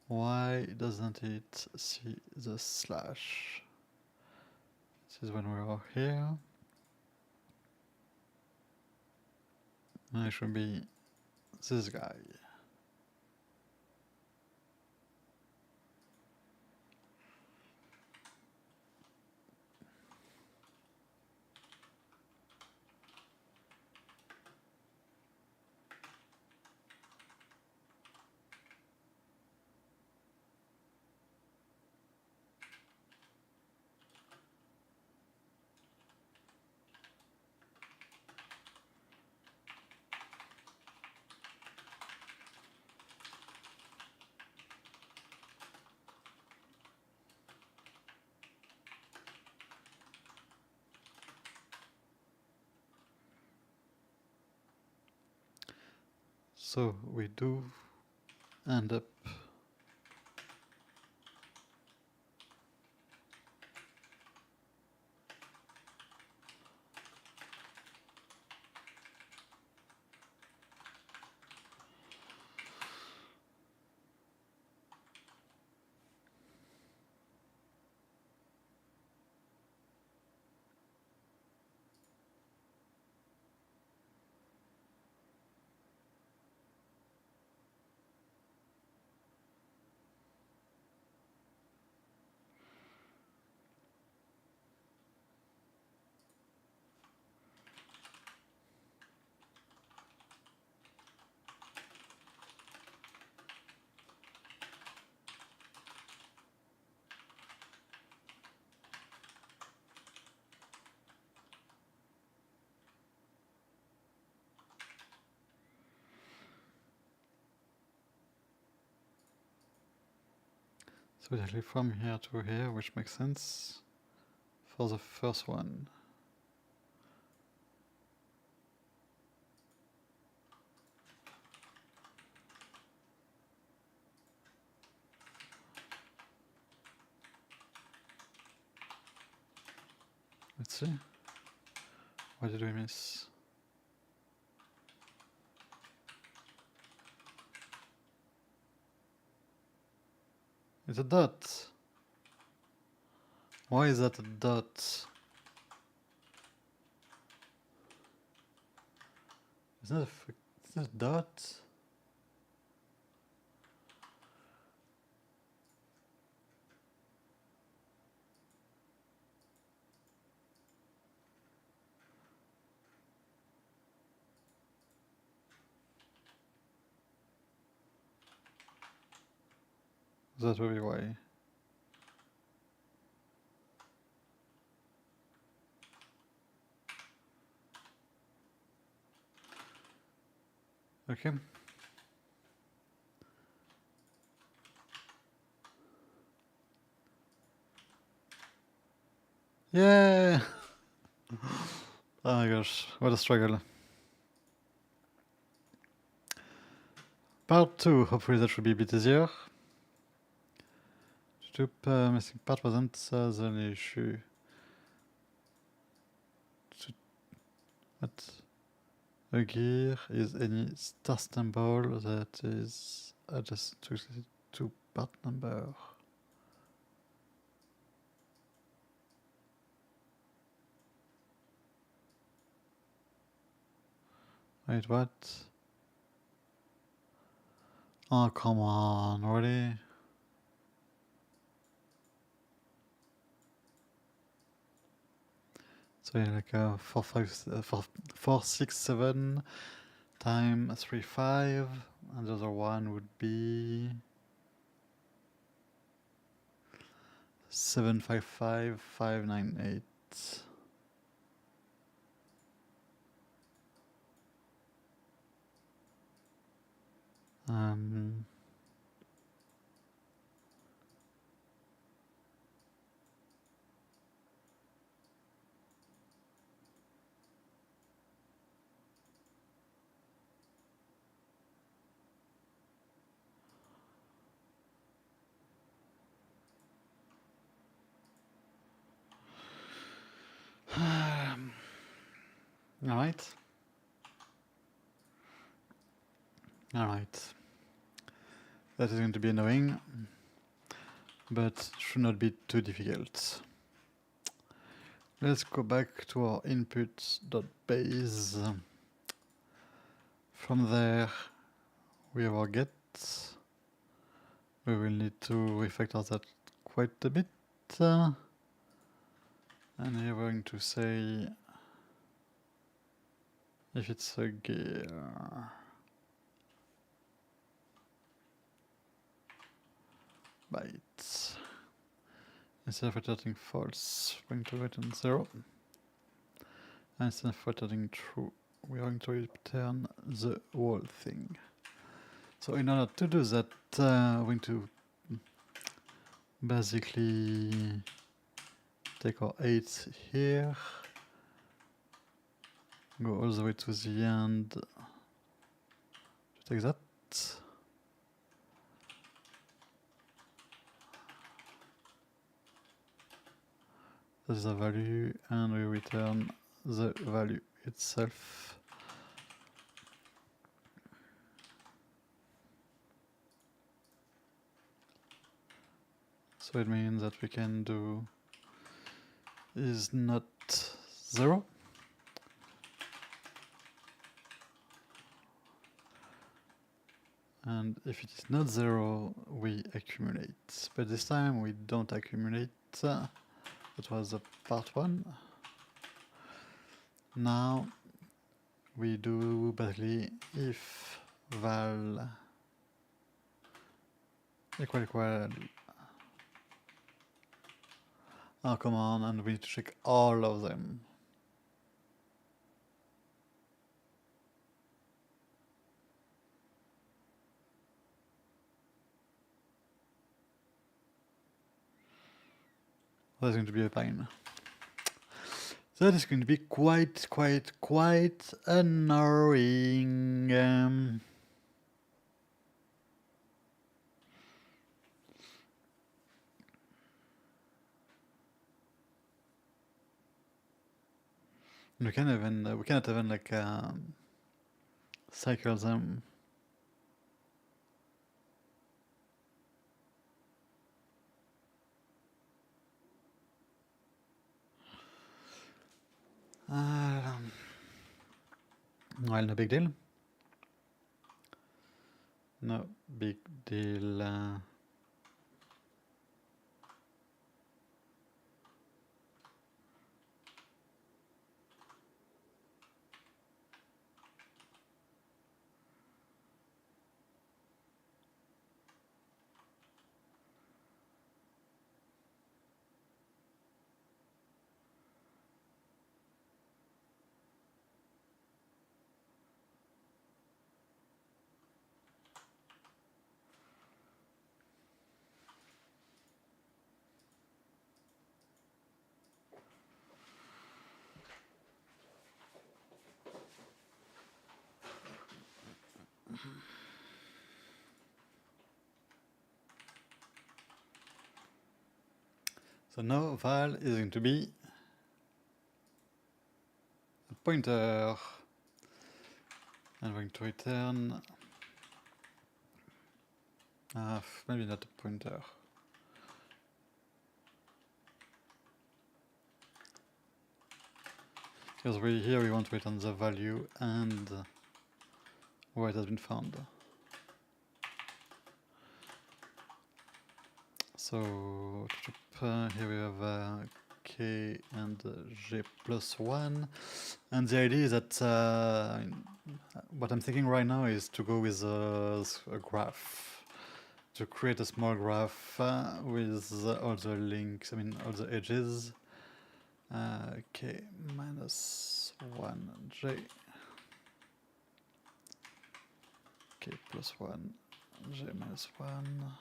Speaker 1: Why doesn't it see the slash? This is when we are here. And it should be this guy. So we do end up So exactly from here to here, which makes sense for the first one. Let's see. What did we miss? It's a dot. Why is that a dot? It's not a dot. That will be why. Okay. Yeah. Oh my gosh, what a struggle. Part 2, hopefully that should be a bit easier. Missing part wasn't the issue. What? A gear is any star symbol that is adjusted to part number. Wait, what? Oh, come on, really? So yeah, like 4, 6, 7 times 3, 5, and the other one would be 7, 5, 5, 5, 9, 8. Alright. Alright. That is going to be annoying, but should not be too difficult. Let's go back to our inputs.base. From there, we have our get. We will need to refactor that quite a bit. And here we're going to say if it's a gear. Byte. Instead of returning false, we're going to return 0. And instead of returning true, we are going to return the whole thing. So in order to do that, we're going to basically take our 8 here, go all the way to the end to take that. That is the value, and we return the value itself. So it means that we can do is not 0. And if it is not 0, we accumulate. But this time we don't accumulate. That was the part 1. Now we do basically if val equal. Oh, come on, and we need to check all of them. That's going to be a pain. That is going to be quite annoying. We cannot even like cycle them. Well, no big deal. No big deal. So now val is going to be a pointer. I'm going to return. Maybe not a pointer. Because here we want to return the value and where it has been found. So here we have k and j plus 1. And the idea is that what I'm thinking right now is to go with a graph. To create a small graph with all the links, all the edges. K minus 1 j. K plus 1 j minus 1.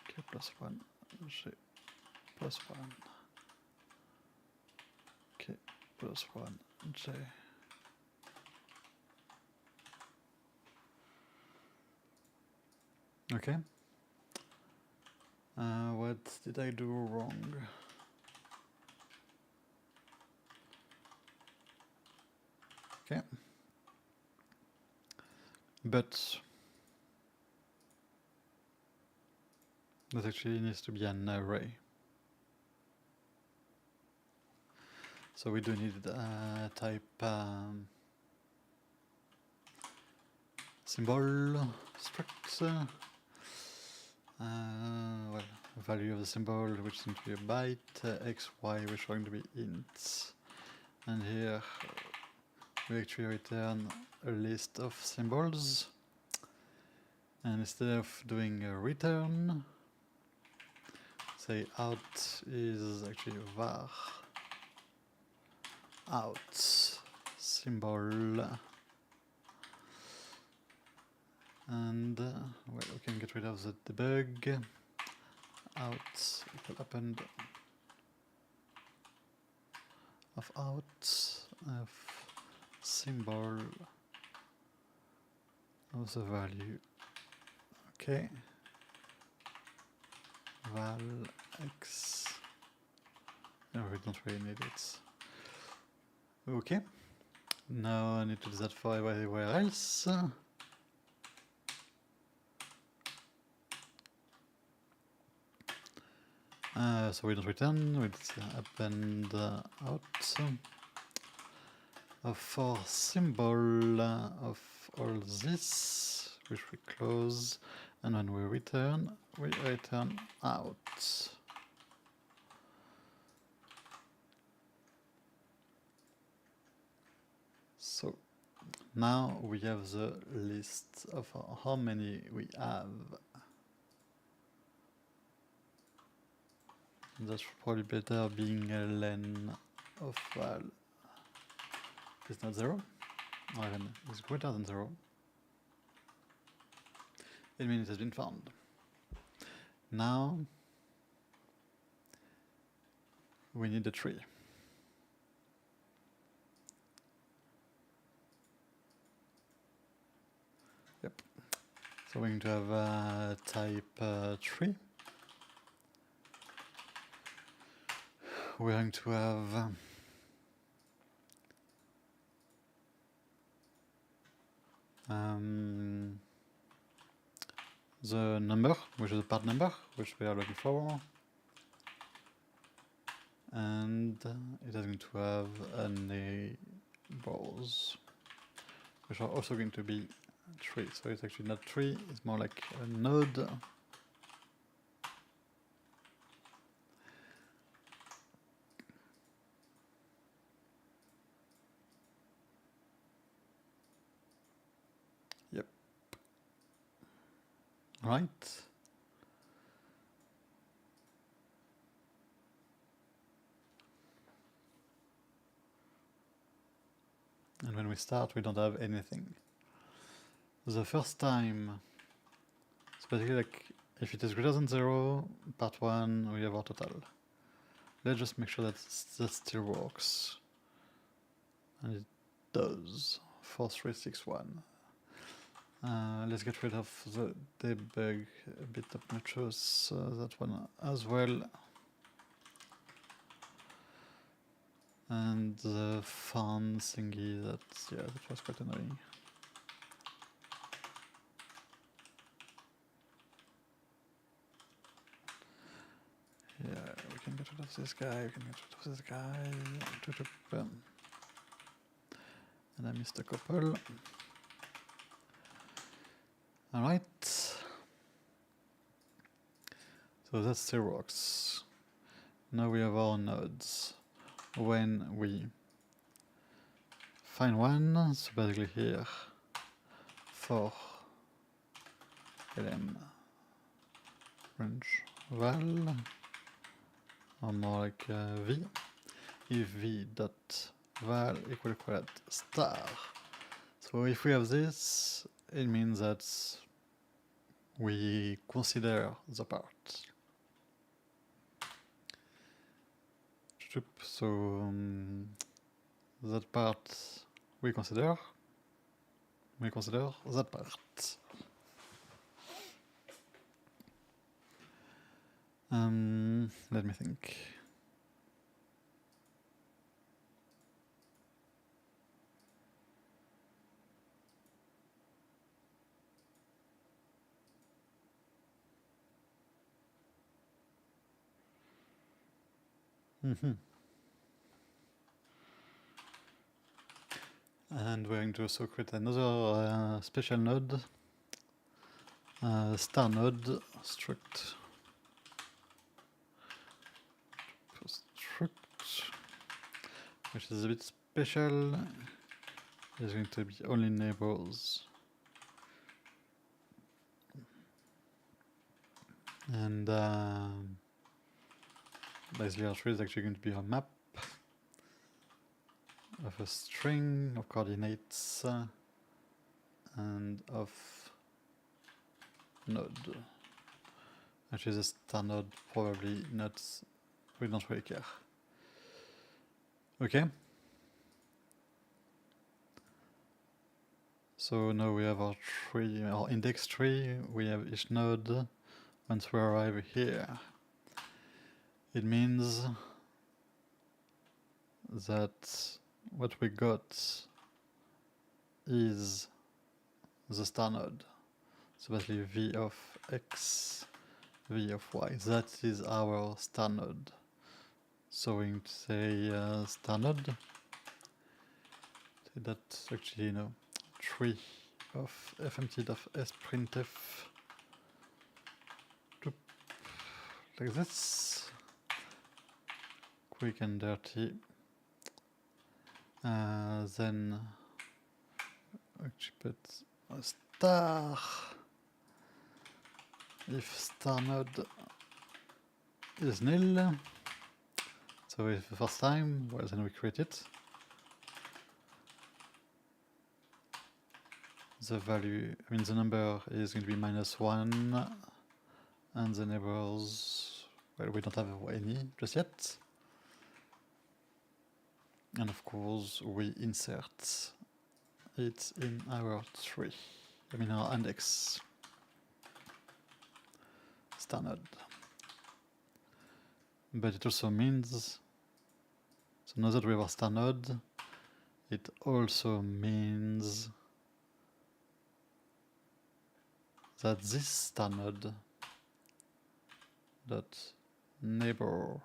Speaker 1: K plus 1 j plus 1. K plus 1 j. Okay. What did I do wrong? Okay. But that actually needs to be an array. So we do need type symbol struct. Well, value of the symbol, which seems to be a byte, x, y, which are going to be ints. And here we actually return a list of symbols. And instead of doing a return, say out is actually var out symbol. And well, we can get rid of the debug. Out equal append of out of symbol of the value. Okay. Val x. No, we don't really need it. Okay. Now I need to do that for everywhere else. So we don't return, we just append out for symbol of all this, which we close, and when we return out. So now we have the list of how many we have. That's probably better being a len of val is not 0, or len is greater than 0. It means it has been found. Now we need a tree. Yep. So we're going to have type tree. We're going to have the number, which is the part number, which we are looking for. And it is going to have neighbors, which are also going to be tree. So it's actually not tree, it's more like a node. Yep. Right. And when we start, we don't have anything. The first time, it's basically like if it is greater than 0, part 1, we have our total. Let's just make sure that that still works. And it does. 4361. Let's get rid of the debug bit obnoxious, that one as well. And the fun thingy, that was quite annoying. Yeah, we can get rid of this guy, we can get rid of this guy. And I missed a couple. Alright. So that still works. Now we have our nodes. When we find one, so basically here, for lm range val, or more like v, if v dot val equal star. So if we have this, it means that we consider the part. So that part we consider that part. Let me think. And we're going to also create another special node, star node struct. Which is a bit special. It's going to be only neighbors. And basically our tree is actually going to be a map of a string of coordinates and of node, which is a star node, probably not, we don't really care. Okay. So now we have our tree, our index tree, we have each node. Once we arrive here, it means that what we got is the star node. So basically v of x, v of y. That is our star node. So we're going to say star node. That's actually, tree of fmt.sprintf. Like this. Quick and dirty. Then actually put a star. If star node is nil, so if the first time, well, then we create it. The value, the number is going to be -1, and the neighbors, well, we don't have any just yet. And of course, we insert it in our tree, I mean our index star node. But it also means, so now that we have our star node, it also means that this star node dot neighbor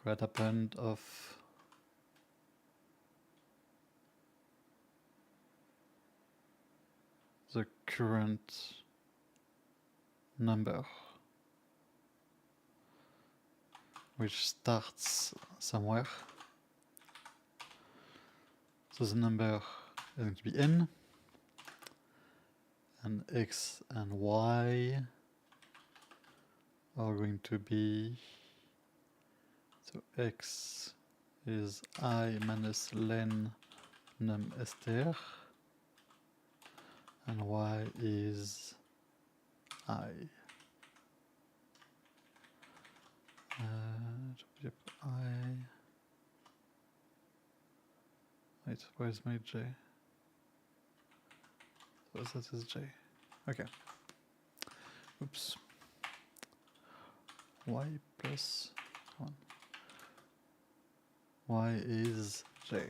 Speaker 1: create append of the current number, which starts somewhere. So the number is going to be n, and x and y are going to be, so x is I minus len num str, and y is I. Wait, where's my j? So that is j. Okay. Oops. Y plus 1. Y is j.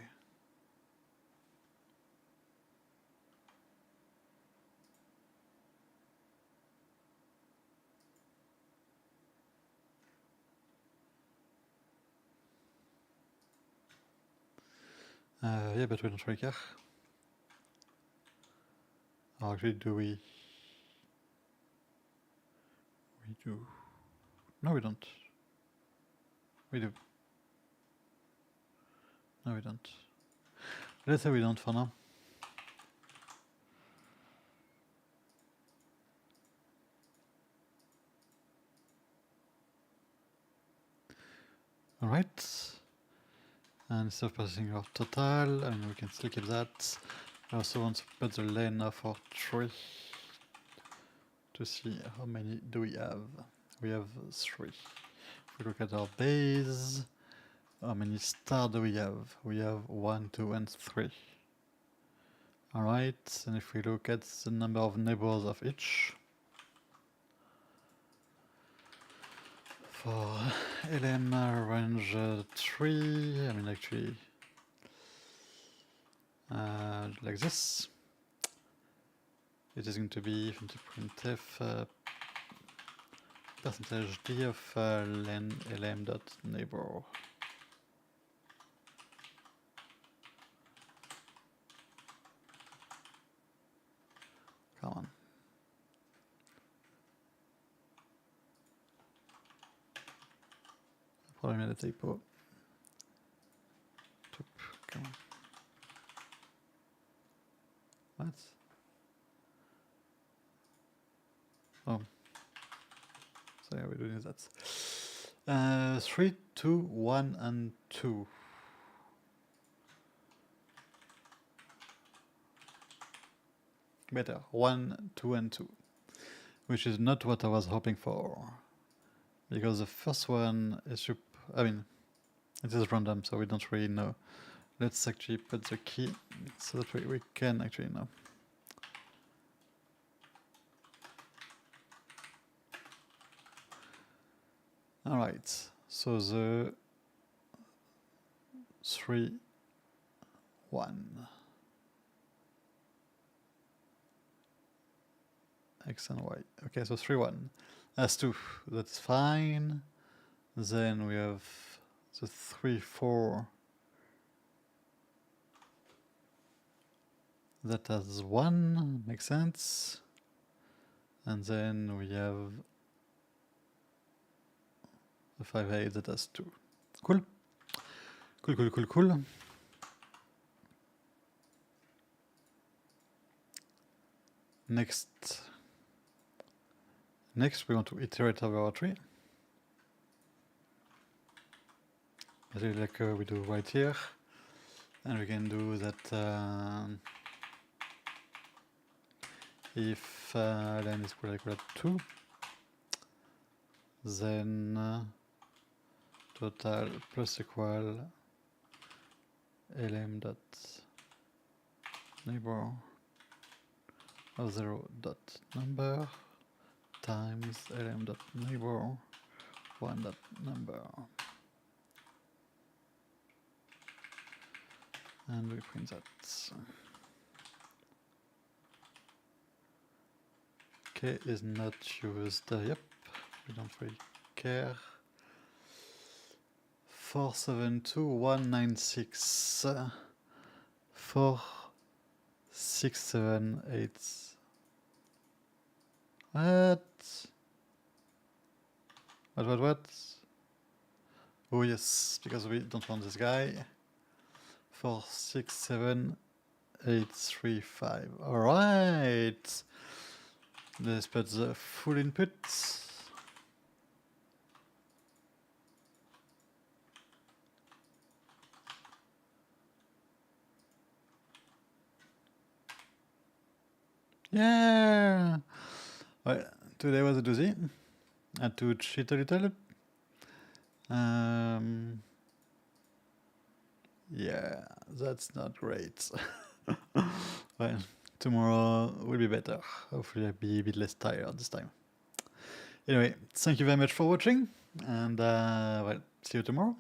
Speaker 1: Yeah, but we don't really care. Or actually, do we? We do. No, we don't. We do. No, we don't. Let's say we don't for now. Alright. And instead of passing our total, I mean, we can still keep that. I also want to put the len of our tree to see how many do we have. We have 3. If we look at our base, how many stars do we have? We have 1, 2, and 3. Alright, and if we look at the number of neighbors of each, for LM range 3, I mean actually like this, it is going to be from the printf percentage d of len lm dot neighbor. Come on. Probably made a typo. Come on. What? Oh. So yeah, we're doing that. 3, 2, 1, and 2. Better. 1, 2, and 2. Which is not what I was hoping for. Because the first one is, I mean, it is random, so we don't really know. Let's actually put the key so that we can actually know. Alright, so the 3, 1. X and Y. Okay, so 3, 1. As 2, that's fine. Then we have the 3, 4. That has 1, makes sense. And then we have the 5, 8 that has 2. Cool. Cool, cool, cool, cool. Next, we want to iterate over our tree. Like we do right here. And we can do that if len is equal to 2, then total plus equal lm dot neighbor of 0 dot number times lm dot neighbor 1 dot number, and we print that. K is not used. Yep, we don't really care. 472196 4678. What? Oh yes, because we don't want this guy. 467835. All right. Let's put the full input. Yeah. Well, today was a doozy. I had to cheat a little. Yeah, that's not great. Well, tomorrow will be better. Hopefully I'll be a bit less tired this time. Anyway, thank you very much for watching, and well, see you tomorrow.